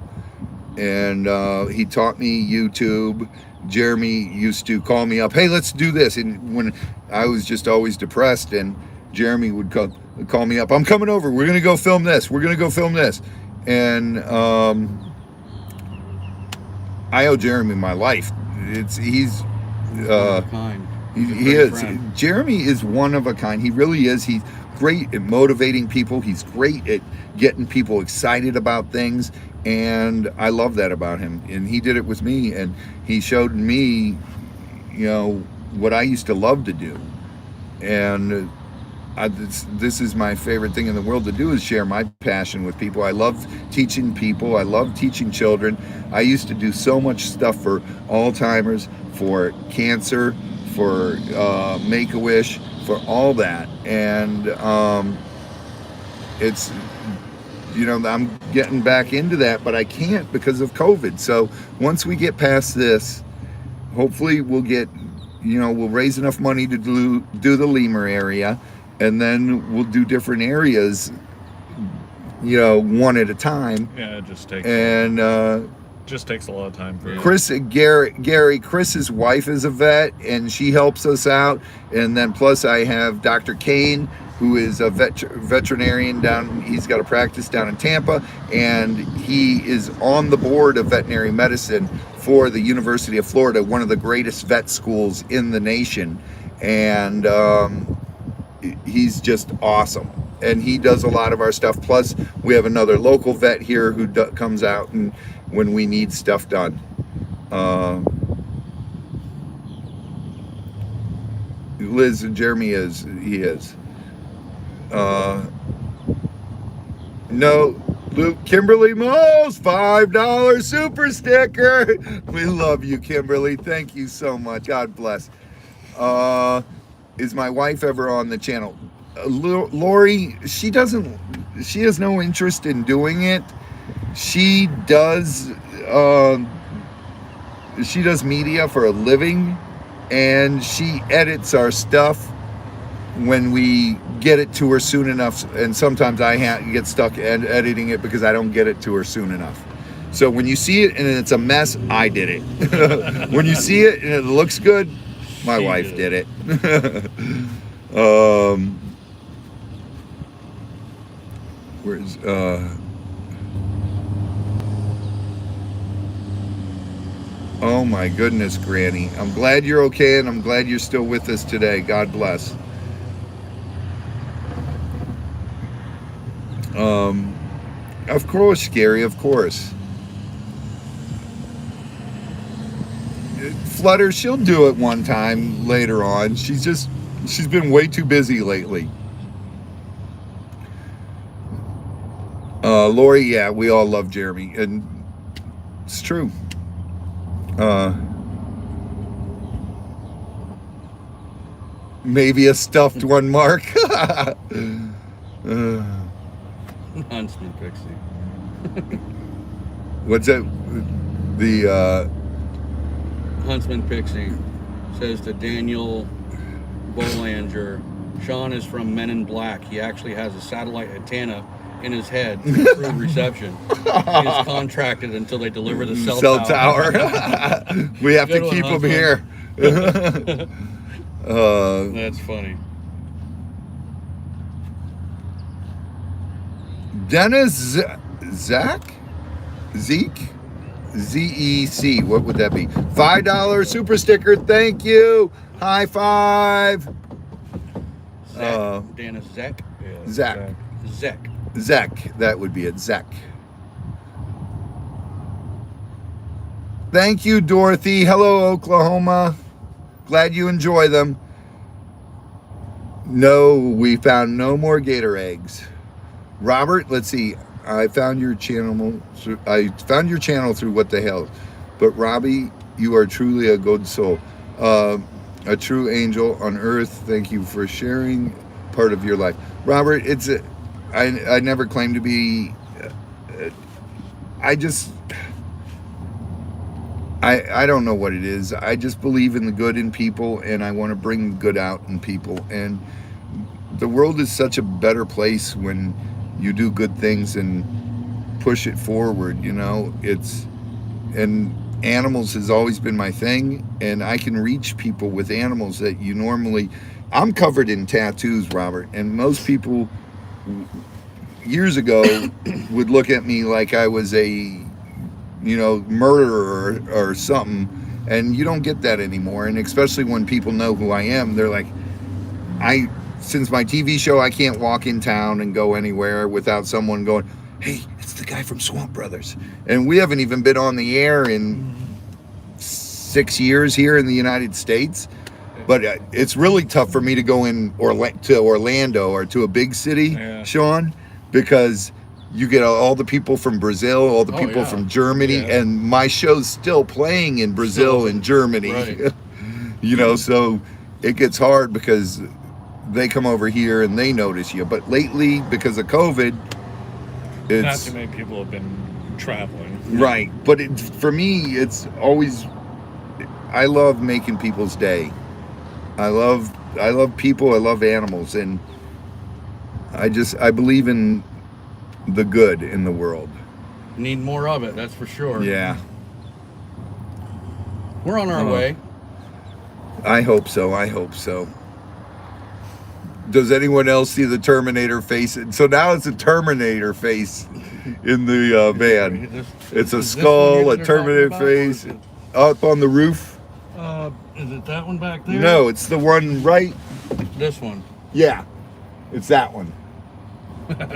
And he taught me YouTube. Jeremy used to call me up, hey, let's do this. And when I was just always depressed, and Jeremy would call me up, I'm coming over, we're gonna go film this, and I owe Jeremy my life. He's Kind. he is. Jeremy is one of a kind. He really is. He's great at motivating people. He's great at getting people excited about things, and I love that about him. And he did it with me, and he showed me, you know, what I used to love to do. And this is my favorite thing in the world to do, is share my passion with people. I love teaching people. I love teaching children. I used to do so much stuff for Alzheimer's, for cancer, for Make-A-Wish, for all that. And it's, you know, I'm getting back into that, but I can't because of COVID. So once we get past this, hopefully we'll get we'll raise enough money to do the lemur area, and then we'll do different areas, one at a time. Yeah, it just takes a lot of time for Chris's wife is a vet, and she helps us out. And then plus I have Dr. Kane, who is a veterinarian he's got a practice down in Tampa, and he is on the board of veterinary medicine for the University of Florida, one of the greatest vet schools in the nation. And he's just awesome. And he does a lot of our stuff. Plus, we have another local vet here who comes out and when we need stuff done. Liz and Jeremy is. No, Luke, Kimberly Moles, $5 super sticker. We love you, Kimberly. Thank you so much. God bless. Is my wife ever on the channel? Lori, she has no interest in doing it. She does media for a living, and she edits our stuff when we get it to her soon enough, and sometimes I get stuck editing it because I don't get it to her soon enough. So when you see it and it's a mess, I did it. When you see it and it looks good, my wife did it. Where's oh my goodness, Granny. I'm glad you're okay, and I'm glad you're still with us today. God bless. Of course, Gary, of course. Flutter, she'll do it one time later on. She's been way too busy lately. Lori, yeah, we all love Jeremy, and it's true. Maybe a stuffed one, Mark. Huntsman Pixie. What's that? The Huntsman Pixie says to Daniel Bolanger, Sean is from Men in Black. He actually has a satellite antenna in his head to improve reception. He is contracted until they deliver the cell tower. We have to keep him here. That's funny. Dennis Zeke, Z-E-C, what would that be? $5 super sticker, thank you. High five. Dennis Zek? Yeah, Zek, that would be it, Zek. Thank you, Dorothy. Hello, Oklahoma. Glad you enjoy them. No, we found no more gator eggs. Robert, let's see. I found your channel through What the Hell. But Robbie, you are truly a good soul. A true angel on earth. Thank you for sharing part of your life. Robert, I never claimed to be. I don't know what it is. I just believe in the good in people, and I want to bring good out in people. And the world is such a better place when you do good things and push it forward, and animals has always been my thing, and I can reach people with animals that you normally. I'm covered in tattoos, Robert, and most people years ago would look at me like I was a murderer or something, and you don't get that anymore. And especially when people know who I am, they're like, since my TV show, I can't walk in town and go anywhere without someone going, hey, it's the guy from Swamp Brothers. And we haven't even been on the air in 6 years here in the United States. But it's really tough for me to go to Orlando or to a big city, Sean, because you get all the people from Brazil, all the people from Germany, and my show's still playing in Brazil and Germany. Right. So it gets hard because they come over here and they notice you. But lately, because of COVID, not too many people have been traveling. Right. But for me, it's always, I love making people's day. I love people. I love animals, and I believe in the good in the world. Need more of it, that's for sure. Yeah, We're on our way. I hope so. I hope so. Does anyone else see the Terminator face? So now it's a Terminator face in the van. It's a Is this skull, one a here that they're Terminator talking about, or face is it- up on the roof. Is it that one back there? No, it's the one right. This one. Yeah, it's that one.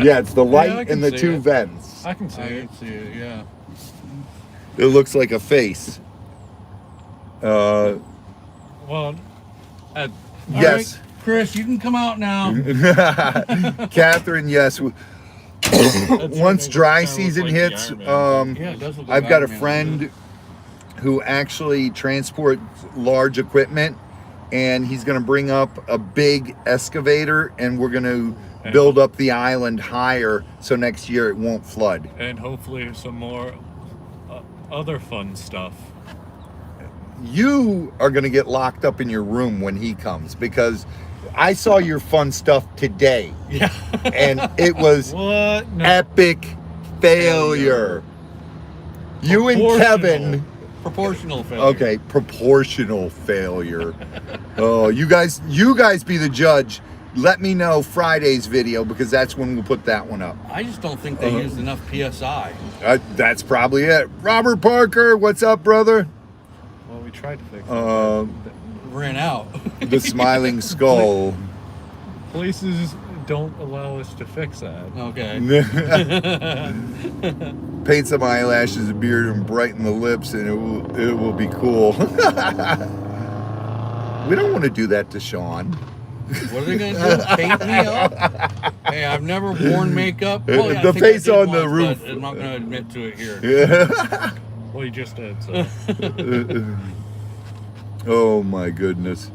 Yeah, it's the I light can and the see two it. vents. I can see I it. can see it, yeah. It looks like a face. Well, Yes. All right, Chris, you can come out now. Catherine, yes. Once dry season hits, Yeah, it does look like I've got a Iron Man, friend who actually transports large equipment, and he's going to bring up a big excavator, and we're going to build up the island higher so next year it won't flood. and hopefully some more other fun stuff. You are going to get locked up in your room when he comes, because I saw your fun stuff today, Yeah. and it was What? No. epic failure. You and Kevin. Proportional failure. Okay, proportional failure. Oh, you guys be the judge. Let me know Friday's video, because that's when we'll put that one up. I just don't think they used enough PSI. That's probably it. Robert Parker, what's up, brother? Well, we tried to fix it. Ran out. The smiling skull. Places don't allow us to fix that. Okay. Paint some eyelashes, a beard, and brighten the lips, and it will be cool. We don't want to do that to Sean. What are they going to do? Paint me up? Hey, I've never worn makeup. Well, yeah, I The think I face did on the once, roof. but I'm not going to admit to it here. Yeah. Well, you just did, so. Oh my goodness.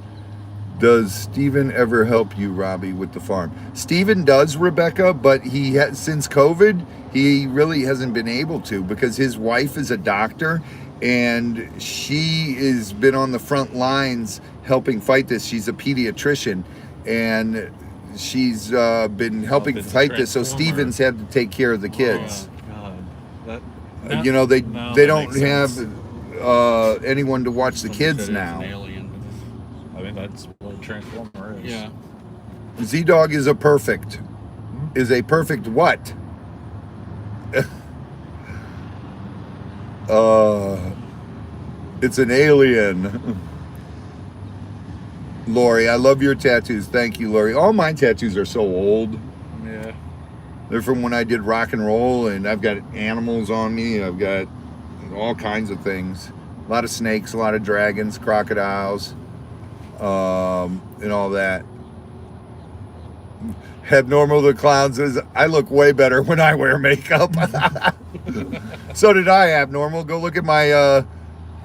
Does Steven ever help you, Robbie, with the farm? Steven does, Rebecca, but he has, since COVID, he really hasn't been able to, because his wife is a doctor, and she has been on the front lines helping fight this. She's a pediatrician, and she's been helping it's a fight this. So transformer. Steven's had to take care of the kids. Oh, God. You know, they No, they that don't makes have sense. anyone to watch the Somebody kids said it was now. an alien. I mean, that's what a transformer is. Yeah. Z-Dog is a perfect what? It's an alien. Lori, I love your tattoos. Thank you, Lori. All my tattoos are so old. Yeah. They're from when I did rock and roll, and I've got animals on me. I've got all kinds of things. A lot of snakes, a lot of dragons, crocodiles, and all that. Abnormal the clown says, I look way better when I wear makeup. So did I, Abnormal. Go look at my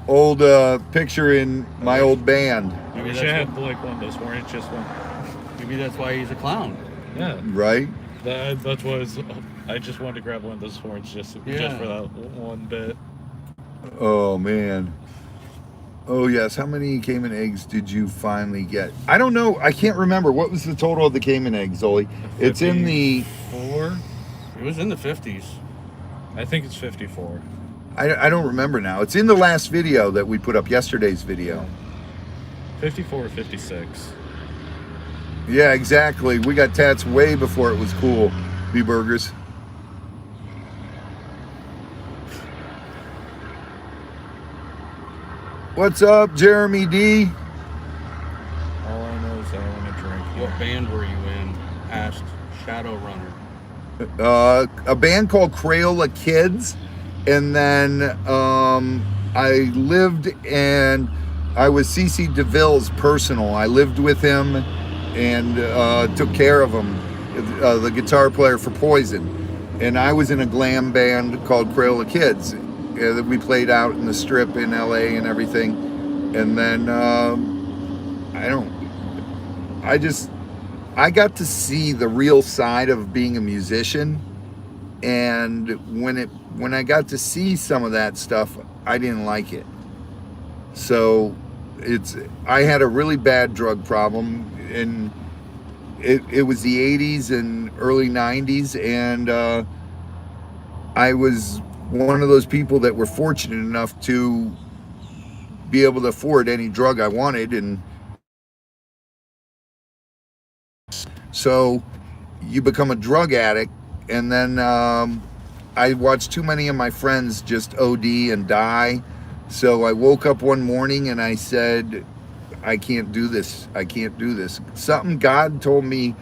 old picture in my old band. I Maybe wish I had like one of those orange just one. Maybe that's why he's a clown. Yeah. Right? That's what I just wanted to grab one of those horns just for that one bit. Oh, man. Oh, yes. How many Cayman eggs did you finally get? I don't know. I can't remember. What was the total of the Cayman eggs, Zoli? It's in the... 4? It was in the 50s. I think it's 54. I don't remember now. It's in the last video that we put up, yesterday's video. 54 or 56. Yeah, exactly. We got tats way before it was cool. B-Burgers. What's up, Jeremy D? All I know is I want to drink. What band were you in? Asked Shadowrunner. A band called Crayola Kids, and then I lived and I was CC DeVille's personal. I lived with him and took care of him, the guitar player for Poison. And I was in a glam band called Crayola Kids that we played out in the Strip in LA and everything. And then I got to see the real side of being a musician, and when I got to see some of that stuff, I didn't like it. So I had a really bad drug problem, and it was the 80s and early 90s, and I was one of those people that were fortunate enough to be able to afford any drug I wanted, and so you become a drug addict, and then I watched too many of my friends just OD and die. So I woke up one morning and I said, I can't do this. I can't do this. Something God told me,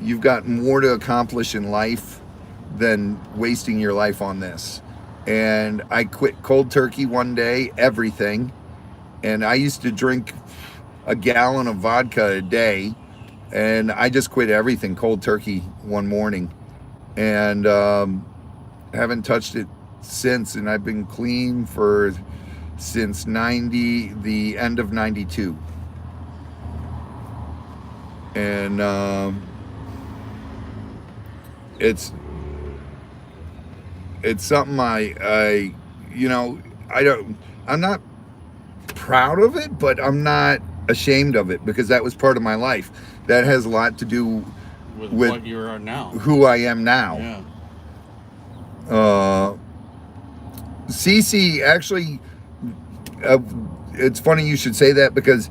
you've got more to accomplish in life than wasting your life on this. And I quit cold turkey one day, everything. And I used to drink a gallon of vodka a day. And I just quit everything cold turkey one morning. And haven't touched it since. And I've been clean since the end of 92. And it's something I'm not proud of it, but I'm not ashamed of it, because that was part of my life. That has a lot to do with what you are now, who I am now. Yeah. Cece actually, it's funny you should say that, because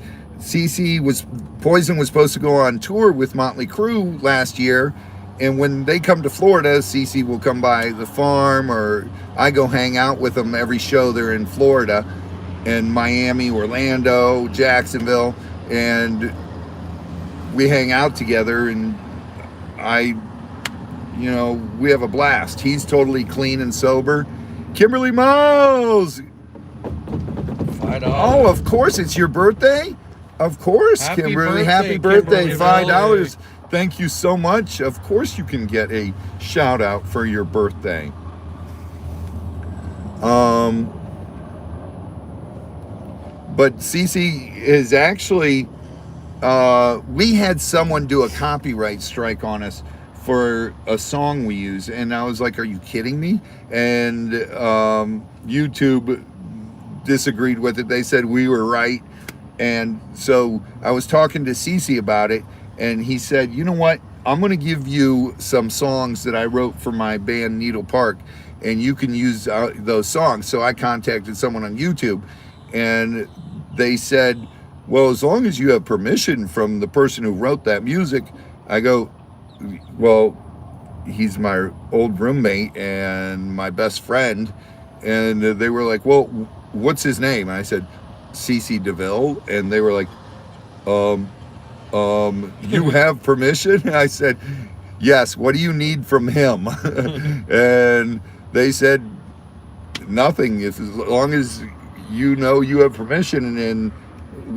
Poison was supposed to go on tour with Motley Crue last year, and when they come to Florida, Cece will come by the farm, or I go hang out with them every show they're in Florida, in Miami, Orlando, Jacksonville, and we hang out together, and we have a blast. He's totally clean and sober. Kimberly Miles! $5. Oh, of course, it's your birthday? Of course, Happy Kimberly. birthday, Happy birthday. Kimberly. $5. Thank you so much. Of course you can get a shout out for your birthday. But Cece is actually, we had someone do a copyright strike on us for a song we use, and I was like, are you kidding me? And YouTube disagreed with it. They said we were right. And so I was talking to Cece about it, and he said, you know what? I'm going to give you some songs that I wrote for my band Needle Park, and you can use those songs. So I contacted someone on YouTube, and they said, well, as long as you have permission from the person who wrote that music. I go, well, he's my old roommate and my best friend. And they were like, well, what's his name? And I said, CC DeVille. And they were like, you have permission? And I said, yes. What do you need from him? And they said, nothing. As long as you know you have permission, and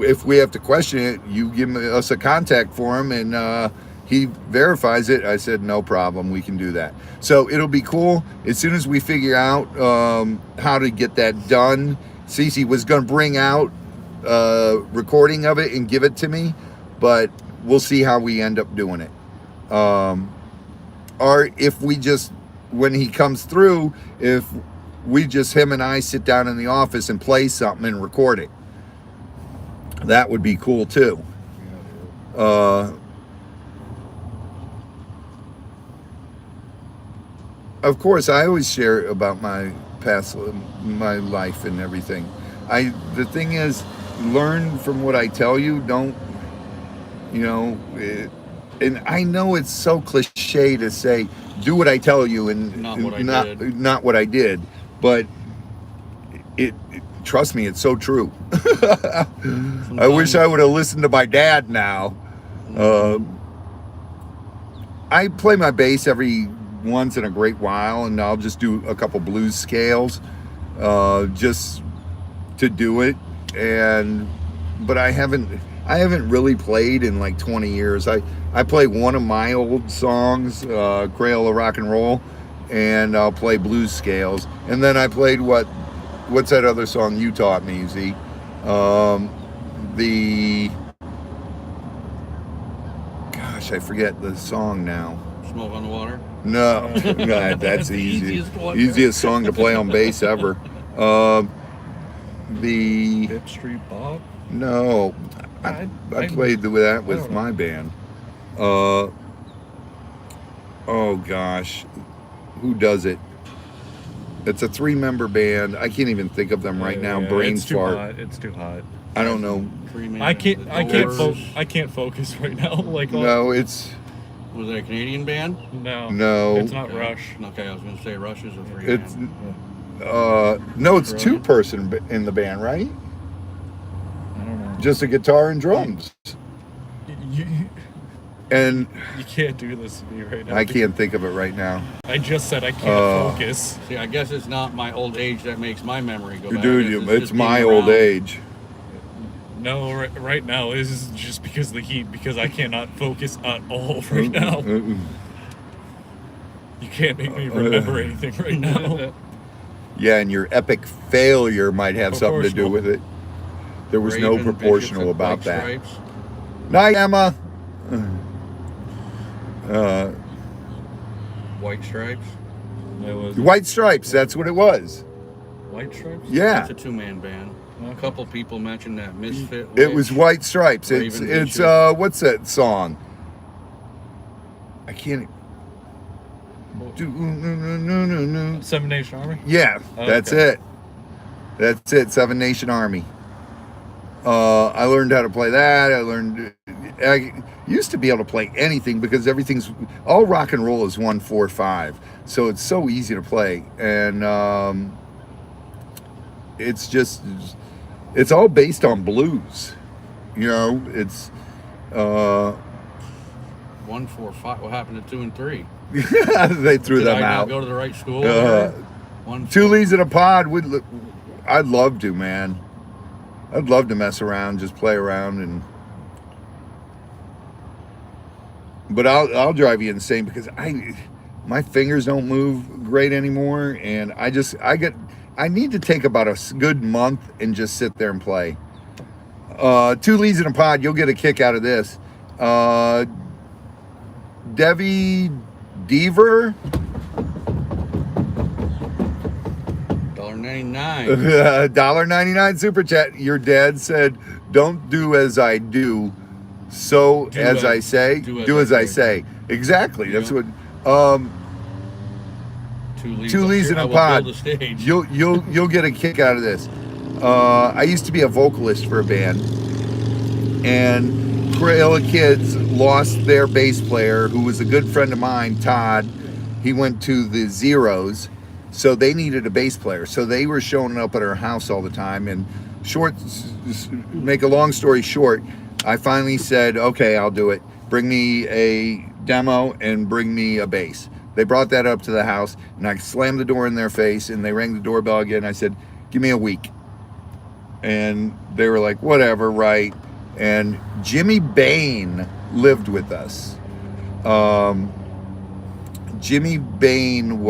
if we have to question it, you give us a contact for him, and he verifies it. I said, no problem, we can do that. So it'll be cool. As soon as we figure out how to get that done, Cece was going to bring out a recording of it and give it to me, but we'll see how we end up doing it. Or if we just, when he comes through, if we just, him and I sit down in the office and play something and record it. That would be cool too. Of course, I always share about my past, my life and everything. The thing is, learn from what I tell you. Don't, and I know it's so cliche to say, do what I tell you and not what I did, but trust me, it's so true. I wish I would have listened to my dad now. I play my bass every once in a great while, and I'll just do a couple blues scales just to do it. But I haven't really played in like 20 years. I play one of my old songs, Cradle of Rock and Roll, and I'll play blues scales. And then I played what's that other song you taught me, Z? I forget the song now. Smoke on the Water? No, God, that's the easiest song to play on bass ever. The Hip Street Bob? No, I played with that with don't know. my band. Oh gosh, who does it? It's a 3-member band. I can't even think of them right now. Yeah, Brain it's too fart. hot. It's too hot. I don't know. I can't focus right now. Like, No, it's Was it a Canadian band? No. It's not Okay. Rush. Okay, I was going to say Rush is a three it's band. no, it's Brilliant. 2-person in the band, right? I don't know. Just a guitar and drums. You And can't do this to me right now. I can't think of it right now. I just said I can't focus. See, I guess it's not my old age that makes my memory go back. I Dude, guess it's just my being old around. age. No, right now this is just because of the heat. Because I cannot focus at all right now. You can't make me remember anything right now. Yeah, and your epic failure might have something to do Proportional. with it. There was no Raven, proportional Bishops, and about White that. Stripes. Night, Emma. White Stripes. It was White Stripes, that's what it was. White Stripes? Yeah. It's a 2-man band. A couple people mentioned that Misfit. It was Witch. White Stripes. It's Raven Bishop. what's that song? I can't. Seven Nation Army. Yeah, that's Okay. it. That's it. 7 Nation Army. I learned how to play that. I used to be able to play anything because all rock and roll is 1-4-5, so it's so easy to play, and it's all based on blues. You know, it's 1, 4, 5. What happened to 2 and 3? they threw Did them I not out. go to the right school? Uh, 1, 2 leads in a pod I'd love to, man. I'd love to mess around, just play around, but I'll drive you insane because my fingers don't move great anymore, and I need to take about a good month and just sit there and play. 2 leads in a pod, you'll get a kick out of this. Debbie Deaver. $1.99. $1.99 super chat. Your dad said, "Don't do as I do, so Do as as- I say, do as I say." Exactly. That's Yeah. what. 2 leads in I a will pod. build a stage. You'll get a kick out of this. I used to be a vocalist for a band, and Crayola Kids lost their bass player, who was a good friend of mine, Todd. He went to the Zeros, so they needed a bass player. So they were showing up at our house all the time. And make a long story short, I finally said, "Okay, I'll do it. Bring me a demo and bring me a bass." They brought that up to the house, and I slammed the door in their face, and they rang the doorbell again. I said, "Give me a week." And they were like, "Whatever, right?" And Jimmy Bain lived with us. Jimmy Bain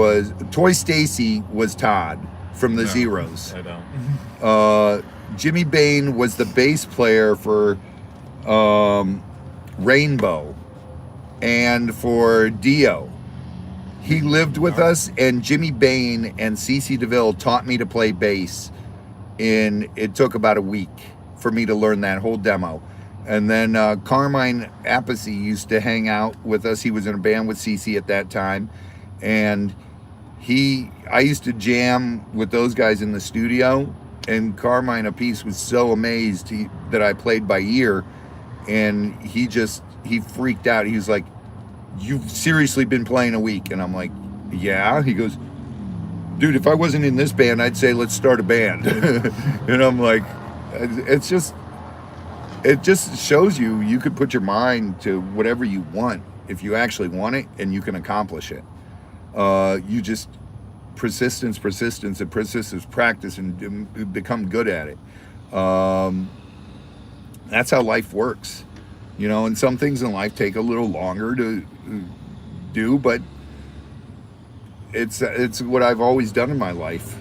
Toy Stacy was Todd from the No, Zeros. I don't. Jimmy Bain was the bass player for Rainbow and for Dio. He lived with us, and Jimmy Bain and CeCe DeVille taught me to play bass. It took about a week for me to learn that whole demo. And then Carmine Appice used to hang out with us. He was in a band with CeCe at that time, and I used to jam with those guys in the studio. And Carmine Appice was so amazed that I played by ear, and he freaked out. He was like, "You've seriously been playing a week?" And I'm like, "Yeah." He goes, "Dude, if I wasn't in this band, I'd say let's start a band." And I'm like, it just shows you can put your mind to whatever you want if you actually want it, and you can accomplish it. You just persistence, practice, and become good at it. That's how life works, you know. And some things in life take a little longer to do, but it's what I've always done in my life.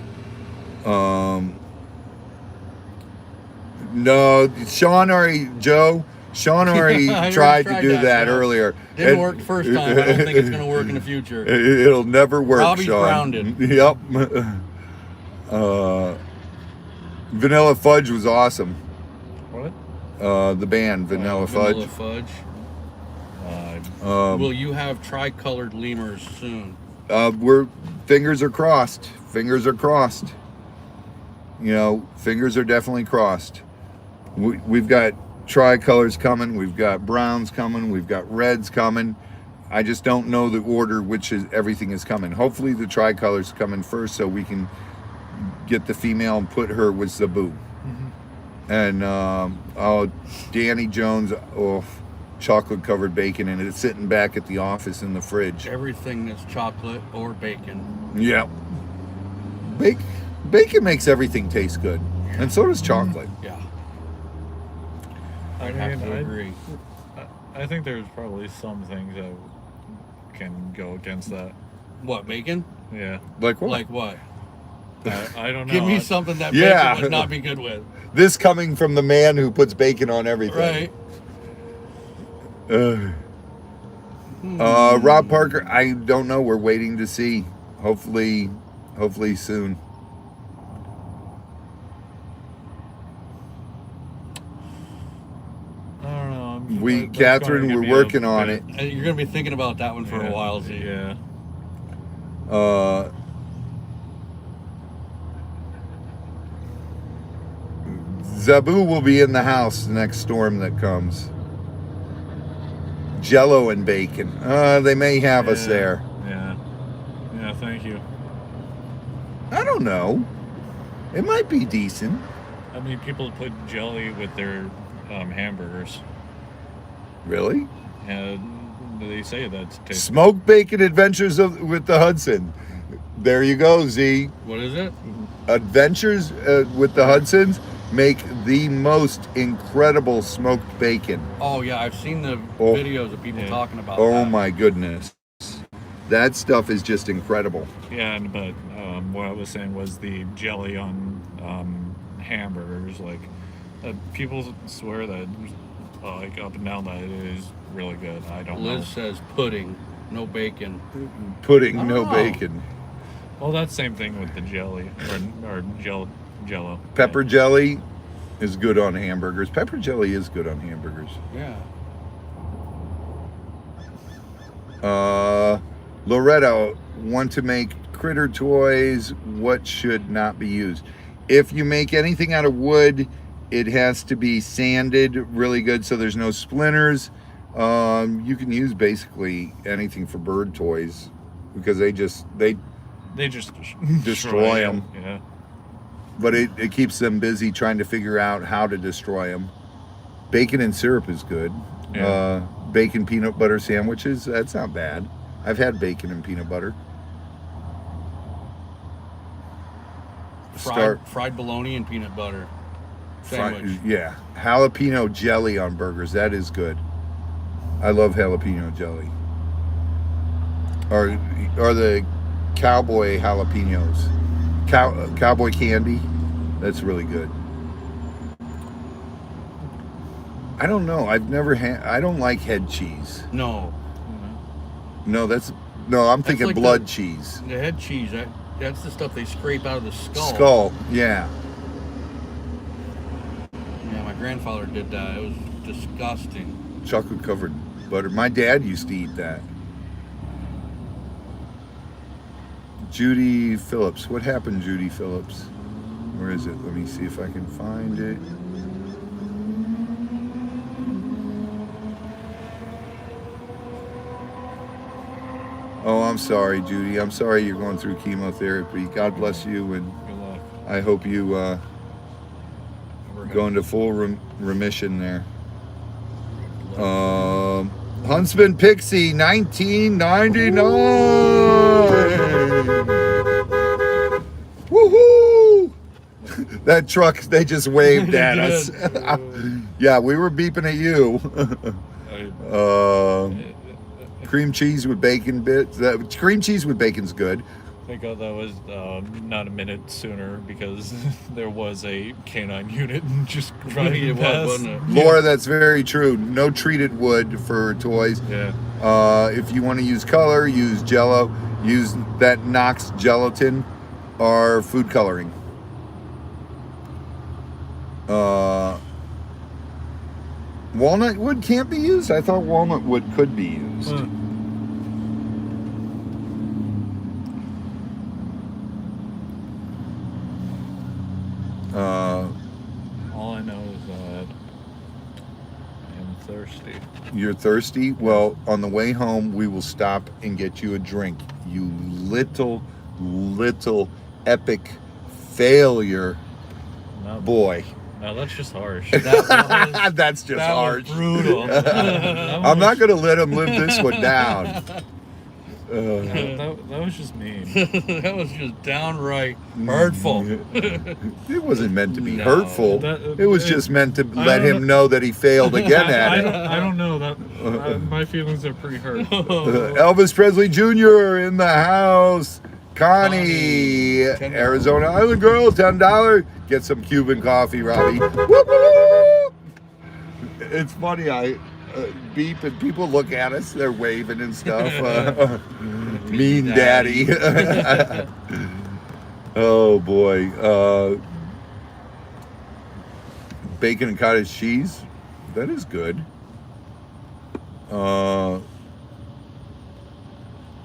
No, Sean already tried to do that Joe. earlier. Didn't work the first time. I don't think it's going to work in the future. It'll never work, Robbie's Sean. grounded. Yep. Vanilla Fudge was awesome. What? The band Vanilla Vanilla Fudge. Fudge. Will you have tricolored lemurs soon? Fingers are crossed. Fingers are crossed. You know, fingers are definitely crossed. We've got tricolors coming. We've got browns coming. We've got reds coming. I just don't know the order which is everything is coming. Hopefully the tricolors coming first, so we can get the female and put her with Zabu. And Danny Jones, chocolate covered bacon, and it's sitting back at the office in the fridge. Everything that's chocolate or bacon. Yeah. Bacon makes everything taste good, and so does chocolate. Yeah. I have to agree. I think there's probably some things that can go against that. What, bacon? Yeah. Like what? Like what? I don't know. Give me something that Yeah. bacon would not be good with. This coming from the man who puts bacon on everything. Right. Rob Parker, I don't know. We're waiting to see. Hopefully soon. I don't know. That's Catherine, gonna we're give me working on it. And you're going to be thinking about that one for a while, Z. Yeah. Zabu will be in the house the next storm that comes. Jello and bacon. They may have us there. Yeah. Yeah, thank you. I don't know. It might be decent. I mean, people put jelly with their hamburgers. Really? And they say that's tasty. Smoked bacon adventures with the Hudson. There you go, Z. What is it? Adventures with the Hudsons make the most incredible smoked bacon. Oh, yeah. I've seen the videos of people talking about that. Oh, my goodness. That stuff is just incredible. Yeah, but what I was saying was the jelly on hamburgers. Like, people swear that, like, up and down, that it is really good. I don't know. Liz says pudding, no bacon. Pudding, no Oh. bacon. Well, that's same thing with the jelly or Jello. Pepper jelly is good on hamburgers. Pepper jelly is good on hamburgers. Yeah. Loretta, want to make critter toys. What should not be used? If you make anything out of wood, it has to be sanded really good so there's no splinters. You can use basically anything for bird toys because they just destroy them. Yeah. But it keeps them busy trying to figure out how to destroy them. Bacon and syrup is good. Yeah. Bacon peanut butter sandwiches, that's not bad. I've had bacon and peanut butter. Fried bologna and peanut butter sandwich. Yeah. Jalapeno jelly on burgers, that is good. I love jalapeno jelly. Or the cowboy jalapenos. Cowboy candy, that's really good. I don't know. I don't like head cheese. No. No, I'm thinking like blood cheese. The head cheese, that's the stuff they scrape out of the skull. Skull, yeah. Yeah, my grandfather did that. It was disgusting. Chocolate covered butter. My dad used to eat that. Judy Phillips. What happened, Judy Phillips? Where is it? Let me see if I can find it. Oh, I'm sorry, Judy. I'm sorry you're going through chemotherapy. God bless you, and Good luck. I hope you go into full remission there. Huntsman Pixie, 1999. Woohoo! That truck, they just waved at us. Yeah, we were beeping at you. Cream cheese with bacon bits. Cream cheese with bacon's good. Thank God that was not a minute sooner because there was a canine unit just running It was, past. wasn't it? Laura, that's very true. No treated wood for toys. Yeah. If you want to use color, use Jello. Use that Knox gelatin or food coloring. Walnut wood can't be used? I thought walnut wood could be used. All I know is that I'm thirsty. You're thirsty? Well, on the way home, we will stop and get you a drink. You little epic failure No, boy. no, that's just harsh. That's just that harsh. was brutal. I'm not going to let him live this one down. that was just mean. That was just downright hurtful. It wasn't meant to be No. hurtful. It was just meant to let him know that he failed again at it. I don't know. My feelings are pretty hurt. Elvis Presley Jr. in the house. Connie, $10. Arizona Island Girl, $10. Get some Cuban coffee, Robbie. Whoop, whoop. It's funny, I beep and people look at us, they're waving and stuff. Mean daddy. Oh boy. Bacon and cottage cheese. That is good.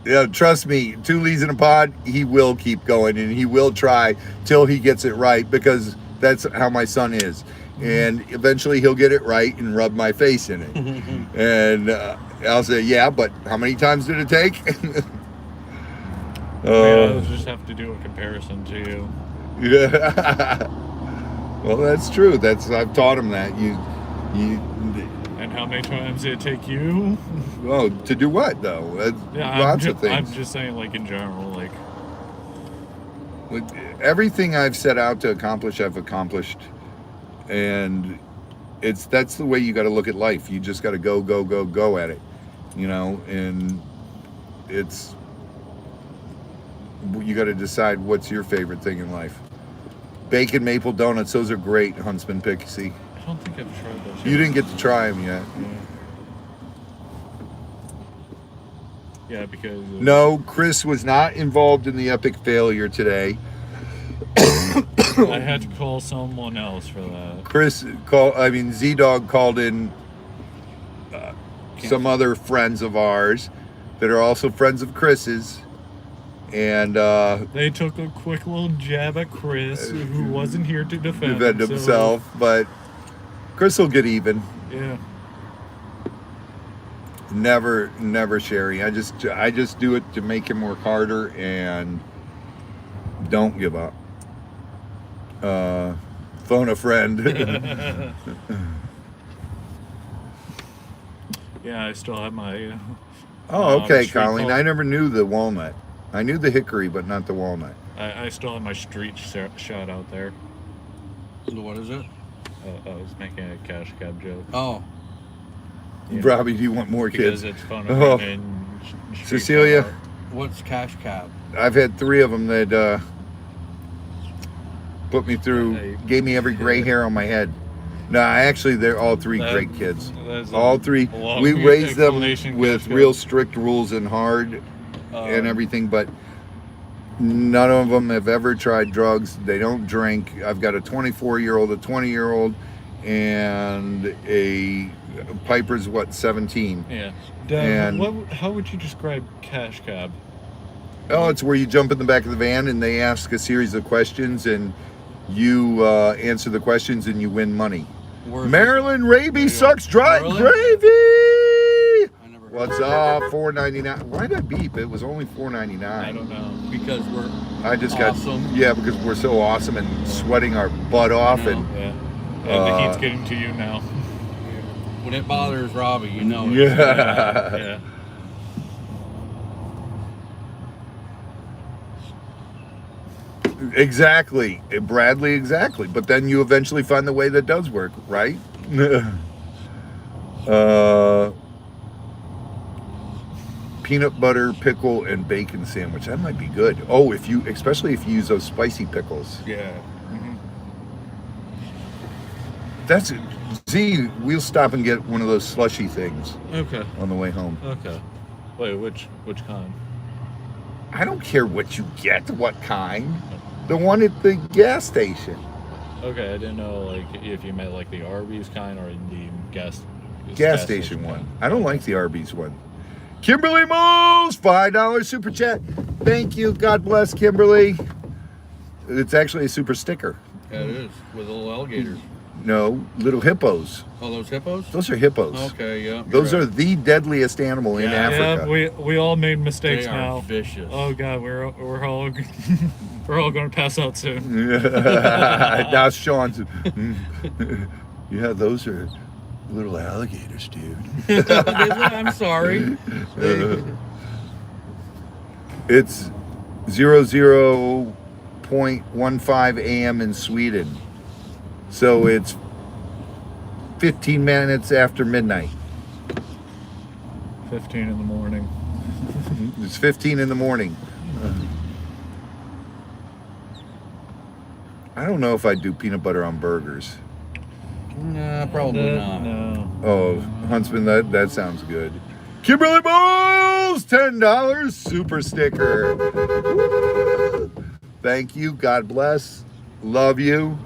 Yeah, trust me, 2 leads in a pod, he will keep going and he will try till he gets it right, because that's how my son is. And eventually he'll get it right and rub my face in it. And I'll say, yeah, but how many times did it take? I'll just have to do a comparison to you. Yeah. Well, that's true. I've taught him that. You And how many times did it take you? Oh, to do what though? Lots of things. I'm just saying, like, in general, like, everything I've set out to accomplish, I've accomplished, and that's the way you got to look at life. You just got to go at it, and you got to decide what's your favorite thing in life. Bacon maple donuts, those are great, Huntsman Pixie. I don't think I've tried those yet. You didn't get to try them yet. Yeah, because No, Chris was not involved in the epic failure today. I had to call someone else for that. Z-Dog called in some other friends of ours that are also friends of Chris's. And They took a quick little jab at Chris, who wasn't here to defend himself, but Chris will get even. Yeah. Never Sherry. I just do it to make him work harder, and don't give up. Phone a friend. Yeah, I still have my. Oh, okay, street Colleen. call. I never knew the walnut. I knew the hickory, but not the walnut. I still have my street shot out there. What is it? I was making a cash cab joke. Oh, Yeah. Robbie, do you want more Because kids? it's fun. Oh. And Cecilia? what's cash cab? I've had 3 of them that put me through, gave me every gray hair on my head. No, they're all 3 great kids. All 3. We raised them with real strict rules and hard and everything, but none of them have ever tried drugs. They don't drink. I've got a 24-year-old, a 20-year-old, and a Piper's 17. Yeah. And- How would you describe cash cab? Oh, it's where you jump in the back of the van and they ask a series of questions and you answer the questions and you win money. Where's Maryland Raby sucks dry Really? gravy. I never heard What's of up? $4.99. Why did I beep? It was only $4.99. I don't know. it. Because we're I just awesome. because we're so awesome and sweating our butt off know. and Yeah. And the heat's getting to you now. When it bothers Robbie, you know it. yeah. Yeah. Exactly, Bradley. Exactly, but then you eventually find the way that does work, right? Peanut butter, pickle, and bacon sandwich. That might be good. Oh, especially if you use those spicy pickles. Yeah. That's it. Z, we'll stop and get one of those slushy things Okay. on the way home. Okay. Wait, which kind? I don't care what you get, what kind. The one at the gas station. Okay, I didn't know like if you meant like the Arby's kind or the gas gas station one. I don't like the Arby's one. Kimberly Moles, $5 super chat. Thank you. God bless, Kimberly. It's actually a super sticker. Yeah, it is, with little alligators. No, little hippos. Oh, those hippos? Those are hippos. Okay, yeah. Those are the deadliest animal in Africa. Yeah, we all made mistakes They are now. vicious. Oh God, we're all we're all going to pass out soon. Now Sean's. Yeah, those are little alligators, dude. I'm sorry. It's 00.15 a.m. in Sweden. So it's 15 minutes after midnight. 15 in the morning. It's 15 in the morning. I don't know if I'd do peanut butter on burgers. Nah, probably not. No. Oh, Huntsman, that sounds good. Kimberly Bowles, $10 super sticker. Woo! Thank you. God bless. Love you.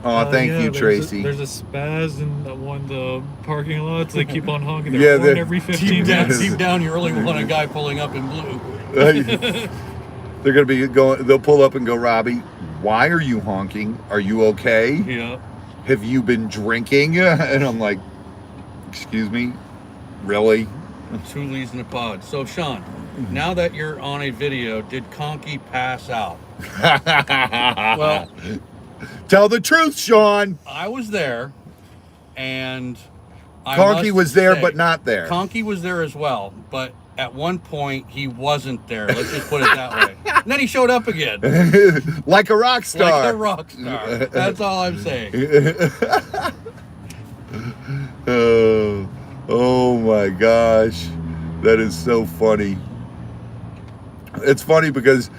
Thank you, Tracy. There's a spaz in one of the parking lots. They keep on honking Yeah, their horn they're- every 15 Deep down, minutes. deep down, you really want a guy pulling up in blue. They're gonna be going. They'll pull up and go, Robbie, why are you honking? Are you okay? Yeah. Have you been drinking? And I'm like, excuse me, really? Two leads in a pod. So, Sean, now that you're on a video, did Conky pass out? Well, Tell the truth, Sean. I was there, and I Conky must was there, say, but not there. Conky was there as well, but at one point he wasn't there. Let's just put it that way. And then he showed up again, Like a rock star. like a rock star. That's all I'm saying. Oh my gosh, that is so funny. It's funny because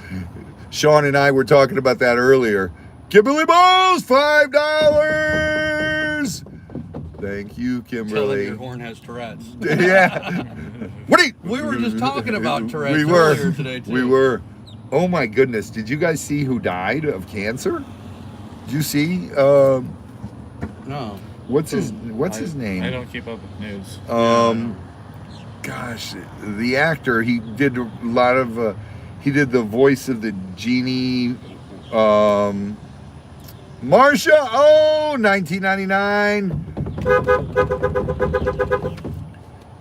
Sean and I were talking about that earlier. Kimberly Bowles, $5. Thank you, Tell him Kimberly. your horn has Tourette's. Yeah. What are you? We were just talking about Tourette's We were. earlier today, too. We were. Oh my goodness! Did you guys see who died of cancer? Did you see? No. What's his I name? don't keep up with news. Gosh, the actor. He did a lot of. He did the voice of the genie. Marsha. Oh, 1999.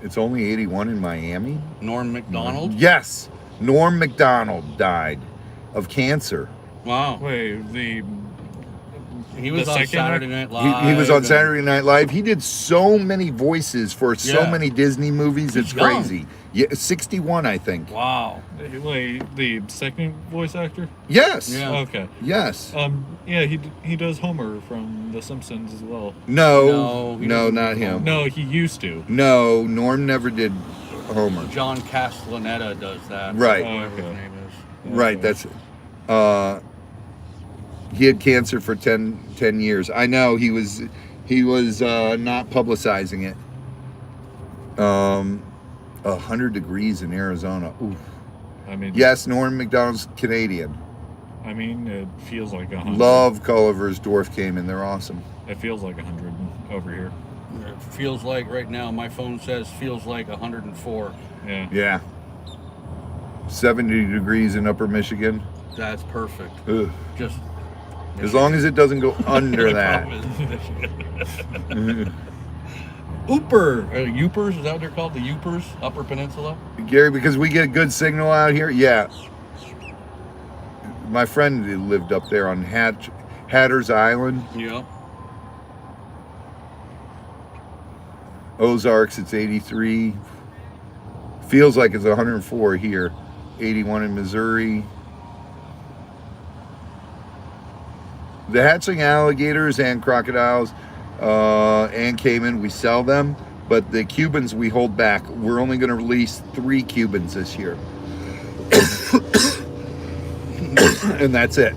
It's only 81 in Miami. Norm McDonald? Yes, Norm Macdonald died of cancer. Wow. Wait, He was The on second Saturday one? Night Live. He was on and- Saturday Night Live. He did so many voices for so Yeah. many Disney movies. It's He's young. crazy. Yeah, 61, I think. Wow. wait, the second voice actor? Yes. Yeah. Okay. Yes. Yeah, he does Homer from The Simpsons as well. No, he no, doesn't not do him. No, he used to. No, Norm never did Homer. John Castellaneta does that. Right. Whatever his Okay. name is. Right, that's he had cancer for 10 years. I know he was not publicizing it. 100 degrees in Arizona. Oof. I mean, Yes, Norm Macdonald's Canadian. I mean, it feels like 100. Love Culliver's Dwarf Cayman. They're awesome. It feels like 100 over here. It feels like right now, my phone says feels like 104. Yeah. Yeah. 70 degrees in Upper Michigan. That's perfect. Ugh. Just As long as it doesn't go under that. Ooper. Yoopers, is that what they're called? The Yoopers, Upper Peninsula? Gary, because we get a good signal out here. Yeah. My friend lived up there on Hatter's Island. Yeah. Ozarks, it's 83. Feels like it's 104 here. 81 in Missouri. The hatchling alligators and crocodiles and caiman, we sell them, but the Cubans we hold back. We're only going to release 3 Cubans this year. And that's it.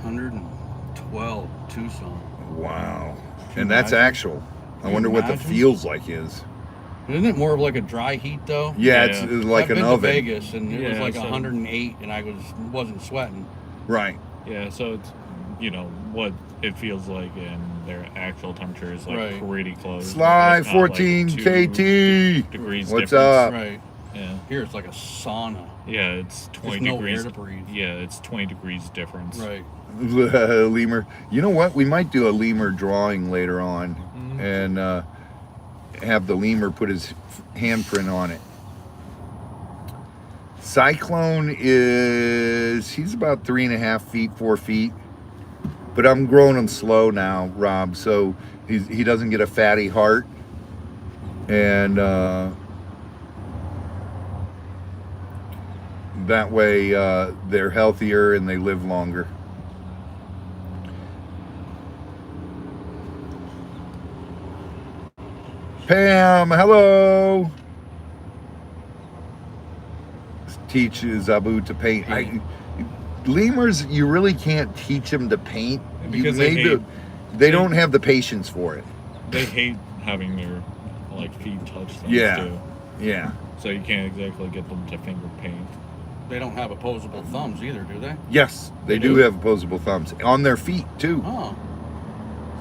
112, Tucson. Wow. Can you And that's imagine? actual. I you wonder what the imagine? feels like is. Isn't it more of like a dry heat though? Yeah, Yeah. it's like I've an been oven. to Vegas and it was Yeah, like so- 108 and I wasn't sweating. Right. Yeah, so it's, what it feels like in their actual temperature is like Right. pretty close. Sly It's not, like, 14 2 KT. degrees What's difference. up? Right. Yeah. Here it's like a sauna. Yeah, it's 20 There's no degrees. air to breathe. Yeah, it's 20 degrees difference. Right. Lemur. You know what? We might do a lemur drawing later on, and have the lemur put his handprint on it. Cyclone he's about 3.5 feet, 4 feet, but I'm growing him slow now, Rob, so he doesn't get a fatty heart, and that way they're healthier and they live longer. Pam, hello. Teach Zabu to paint. Lemurs, you really can't teach them to paint Because they don't have the patience for it. They hate having their feet touch things too. Yeah. So you can't exactly get them to finger paint. They don't have opposable thumbs either, do they? Yes, they do have opposable thumbs on their feet too. Oh.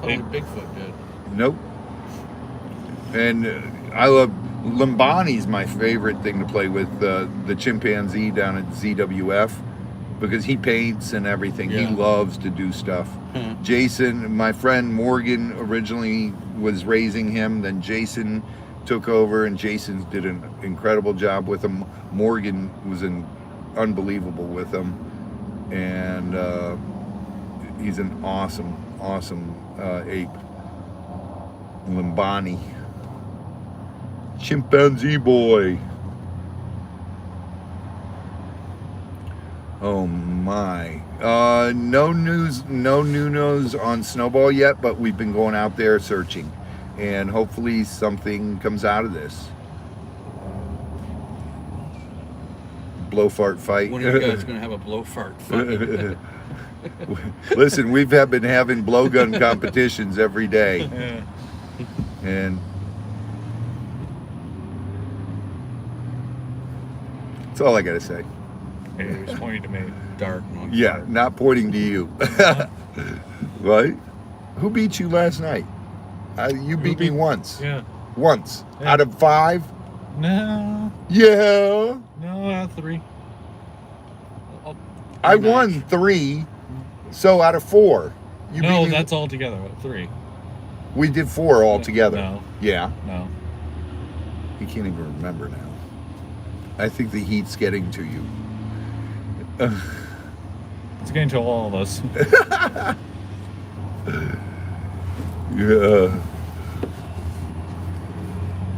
Only Bigfoot did. Nope. And I love Lambani's my favorite thing to play with, the chimpanzee down at ZWF, because he paints and everything. Yeah. He loves to do stuff. Jason, my friend Morgan originally was raising him, then Jason took over, and Jason did an incredible job with him. Morgan was unbelievable with him, and he's an awesome ape. Lambani. Chimpanzee boy. Oh my. No new news on Snowball yet, but we've been going out there searching, and hopefully something comes out of this. Blow fart fight. When are you guys going to have a blow fart fight? Listen, we've been having blowgun competitions every day, and that's all I gotta say. He was pointing to me. Dark. No, Yeah, dark. not pointing to you. Right? Who beat you last night? You beat me once. Yeah. Once. Yeah. Out of 5? No. Yeah. No, out of 3. I won 3. So out of 4. You No, beat me. that's all together. 3. We did 4 all together. No. Yeah. No. You can't even remember now. I think the heat's getting to you. It's getting to all of us. Yeah.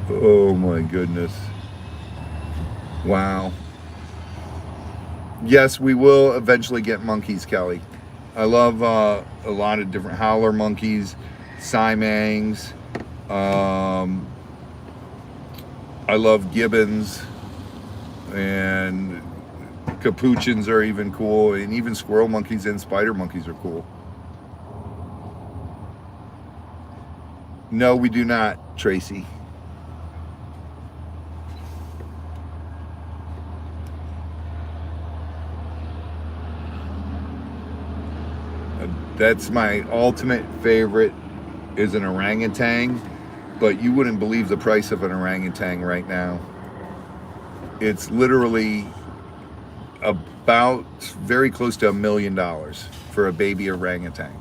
Oh my goodness. Wow. Yes, we will eventually get monkeys, Kelly. I love a lot of different howler monkeys, siamangs. I love gibbons, and capuchins are even cool, and even squirrel monkeys and spider monkeys are cool. No, we do not, Tracy. That's my ultimate favorite, is an orangutan, but you wouldn't believe the price of an orangutan right now. It's literally about very close to $1 million for a baby orangutan.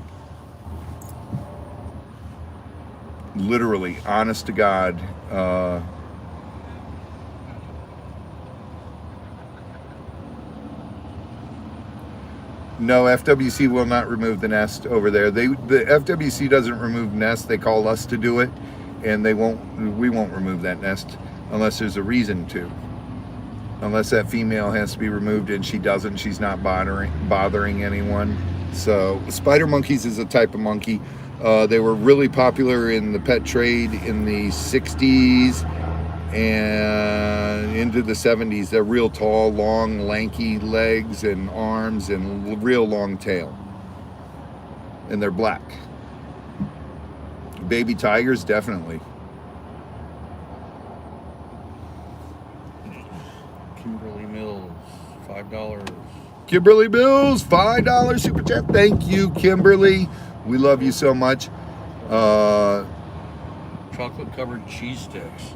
Literally, honest to God. No, FWC will not remove the nest over there. The FWC doesn't remove nests. They call us to do it, and we won't remove that nest unless there's a reason to. Unless that female has to be removed, and she doesn't, she's not bothering anyone. So spider monkeys is a type of monkey. They were really popular in the pet trade in the 60s and into the 70s. They're real tall, long, lanky legs and arms and real long tail. And they're black. Baby tigers, definitely. Kimberly Mills, $5. Kimberly Bills, $5 super chat. Thank you, Kimberly. We love you so much. Chocolate covered cheese sticks.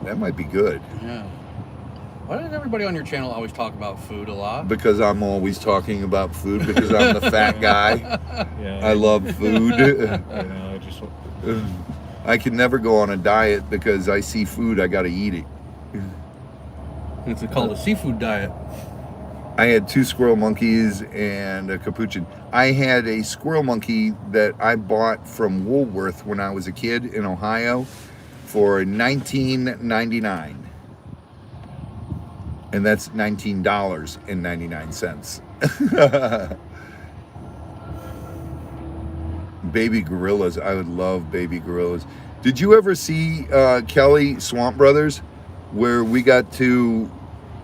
That might be good. Yeah. Why does everybody on your channel always talk about food a lot? Because I'm always talking about food, because I'm the fat guy. Yeah, I love food. I just I can never go on a diet because I see food, I gotta eat it. It's called a seafood diet. I had 2 squirrel monkeys and a capuchin. I had a squirrel monkey that I bought from Woolworth when I was a kid in Ohio for $19.99. And that's $19.99. Baby gorillas. I would love baby gorillas. Did you ever see Kelly Swamp Brothers, where we got to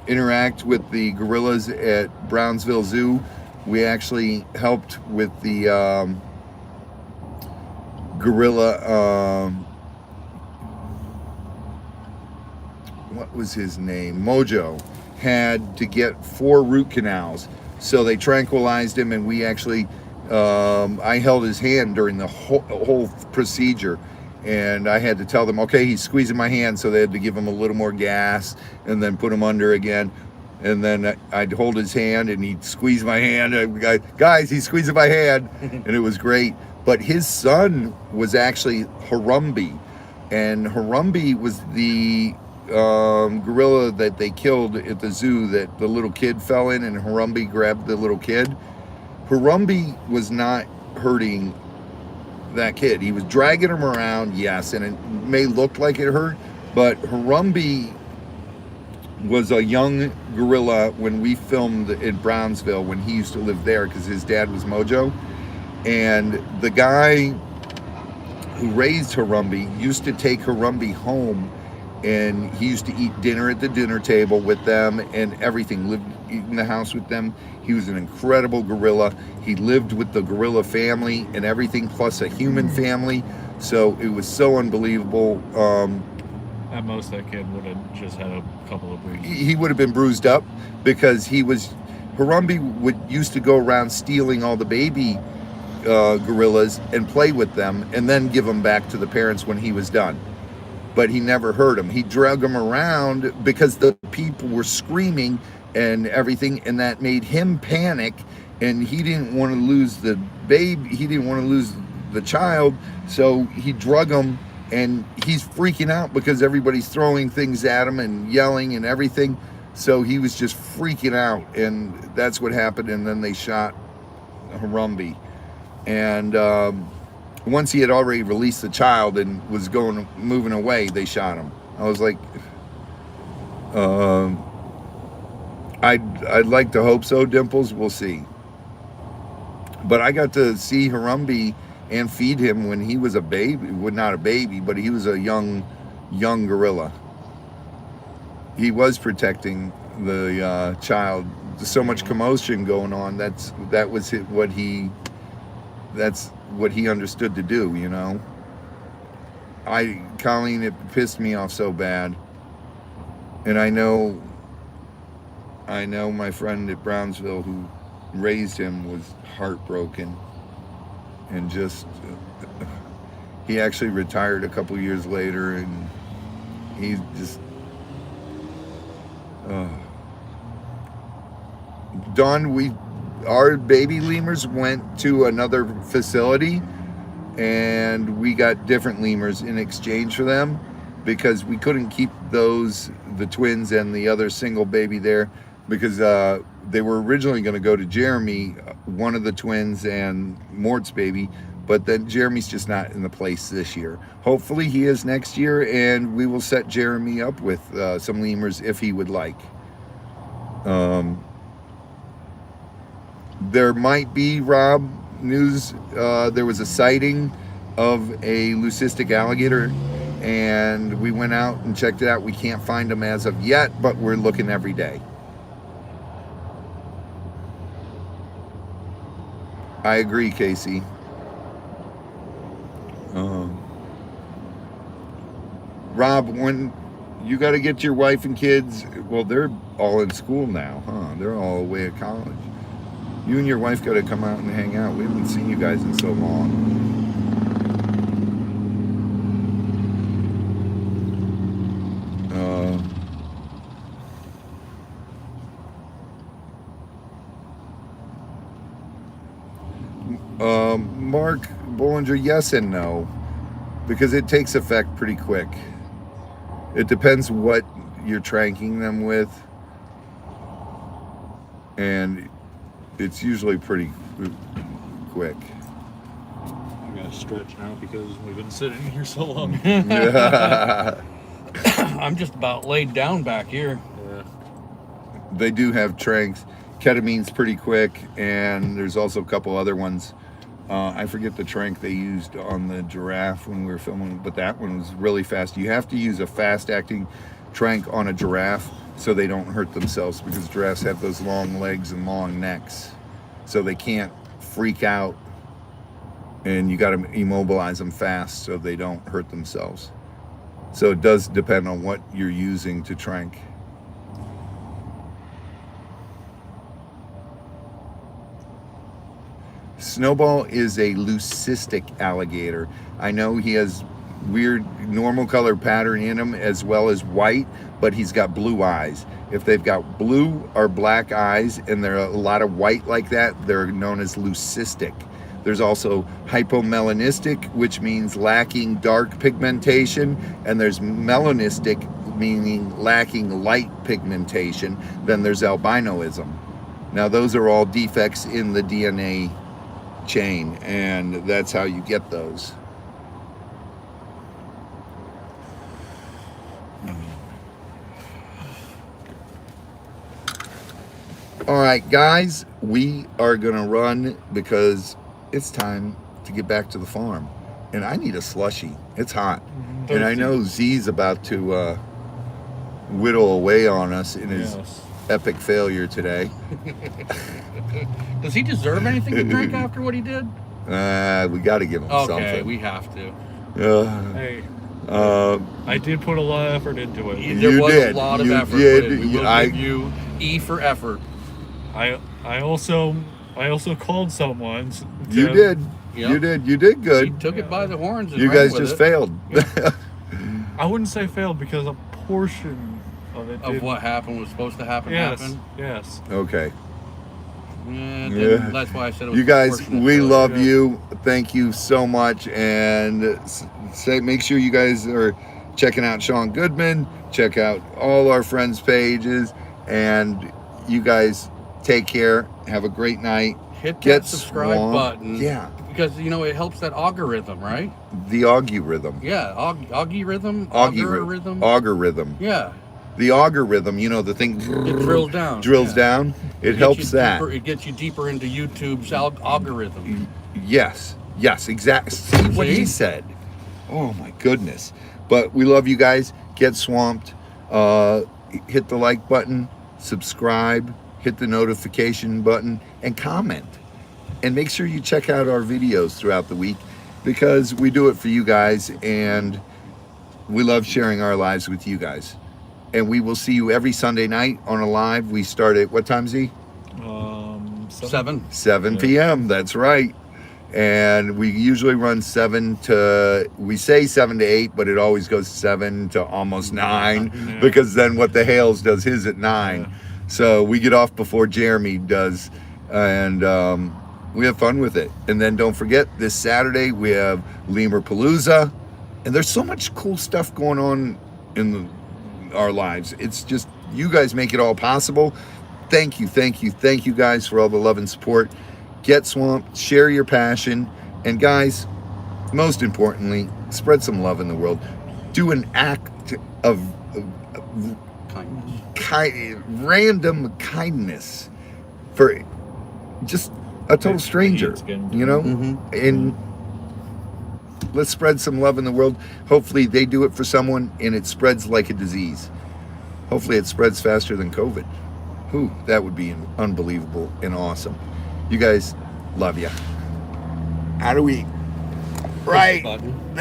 interact with the gorillas at Brownsville Zoo? We actually helped with the gorilla, what was his name? Mojo had to get 4 root canals. So they tranquilized him, and we actually, I held his hand during the whole procedure. And I had to tell them, okay, he's squeezing my hand. So they had to give him a little more gas and then put him under again. And then I'd hold his hand and he'd squeeze my hand. Guys, he's squeezing my hand. And it was great. But his son was actually Harambe. And Harambe was the gorilla that they killed at the zoo that the little kid fell in, and Harambe grabbed the little kid. Harambe was not hurting that kid. He was dragging him around, yes, and it may look like it hurt, but Harambe was a young gorilla when we filmed in Brownsville, when he used to live there because his dad was Mojo. And the guy who raised Harambe used to take Harambe home, and he used to eat dinner at the dinner table with them and everything, lived in the house with them. He was an incredible gorilla. He lived with the gorilla family and everything, plus a human family. So it was so unbelievable. at most that kid would have just had a couple of bruises. He would have been bruised up because Harambe used to go around stealing all the baby gorillas and play with them and then give them back to the parents when he was done. But he never hurt them. He dragged them around because the people were screaming and everything, and that made him panic, and he didn't want to lose the baby. He didn't want to lose the child, so he drug them, and he's freaking out because everybody's throwing things at him and yelling and everything. So he was just freaking out, and that's what happened. And then they shot Harambe, and once he had already released the child and was moving away, they shot him. I was like, I'd like to hope so, Dimples. We'll see. But I got to see Harambe and feed him when he was a baby. Well, not a baby, but he was a young gorilla. He was protecting the child. There's so much commotion going on. That's what he understood to do, you know. Colleen, it pissed me off so bad. And I know my friend at Brownsville who raised him was heartbroken, and just he actually retired a couple years later, and he just Dawn, our baby lemurs went to another facility, and we got different lemurs in exchange for them because we couldn't keep the twins and the other single baby there, because they were originally going to go to Jeremy, one of the twins, and Mort's baby, but then Jeremy's just not in the place this year. Hopefully he is next year, and we will set Jeremy up with some lemurs if he would like. There might be, Rob, news. There was a sighting of a leucistic alligator, and we went out and checked it out. We can't find them as of yet, but we're looking every day. I agree, Casey. Rob, when you got to get your wife and kids, well, they're all in school now, huh? They're all away at college. You and your wife got to come out and hang out. We haven't seen you guys in so long. Mark Bollinger, yes and no, because it takes effect pretty quick. It depends what you're tranking them with, and it's usually pretty quick. I'm gonna stretch now because we've been sitting here so long. I'm just about laid down back here. Yeah. They do have tranks. Ketamine's pretty quick, and there's also a couple other ones. I forget the trank they used on the giraffe when we were filming, but that one was really fast. You have to use a fast-acting trank on a giraffe so they don't hurt themselves, because giraffes have those long legs and long necks, so they can't freak out, and you got to immobilize them fast so they don't hurt themselves. So it does depend on what you're using to trank. Snowball is a leucistic alligator. I know he has weird normal color pattern in him as well as white, but he's got blue eyes. If they've got blue or black eyes and there are a lot of white like that, they're known as leucistic. There's also hypomelanistic, which means lacking dark pigmentation, and there's melanistic, meaning lacking light pigmentation. Then there's albinoism. Now those are all defects in the DNA chain, and that's how you get those. All right, guys, we are gonna run because it's time to get back to the farm, and I need a slushie. It's hot, and I know Z's about to whittle away on us in his epic failure today. Does he deserve anything to drink after what he did? We got to give him something. Okay, we have to. Hey, I did put a lot of effort into it. There was did. a lot of You effort. did. We will give you E for effort. I also called someone. You did. Yep. You did He good. took it by the horns and You ran guys with just it. failed. I wouldn't say failed because a portion of it Of did. what happened was supposed to happen. Yes. Okay. Yeah, that's why I said it was You guys, proportionate we failure. love you. Thank you so much. And make sure you guys are checking out Sean Goodman. Check out all our friends' pages. And you guys take care. Have a great night. Hit Get that subscribe swamped. button. Yeah. Because, it helps that algorithm, right? The algorithm. Yeah, algorithm? Algorithm. Algorithm. Yeah. The algorithm, the thing It drills down. drills yeah. down. It Gets helps you that. Deeper, it gets you deeper into YouTube's algorithm. Yes, exactly. See what he See? said. Oh my goodness. But we love you guys. Get swamped. Hit the like button, subscribe, hit the notification button, and comment. And make sure you check out our videos throughout the week, because we do it for you guys, and we love sharing our lives with you guys. And we will see you every Sunday night on a live. We start at what time, Z? 7. 7 p.m. That's right. And we usually run 7 to 8, but it always goes 7 to almost 9, Yeah. because then What the Hales does his at 9. Yeah. So we get off before Jeremy does, and we have fun with it. And then don't forget, this Saturday we have Lemur Palooza, and there's so much cool stuff going on in our lives. It's just, you guys make it all possible. Thank you guys for all the love and support. Get swamped, share your passion, and guys, most importantly, spread some love in the world. Do an act of random kindness for just a total stranger, and let's spread some love in the world. Hopefully they do it for someone and it spreads like a disease. Hopefully it spreads faster than COVID. That would be unbelievable and awesome. You guys, love ya. How do we? Right. Button.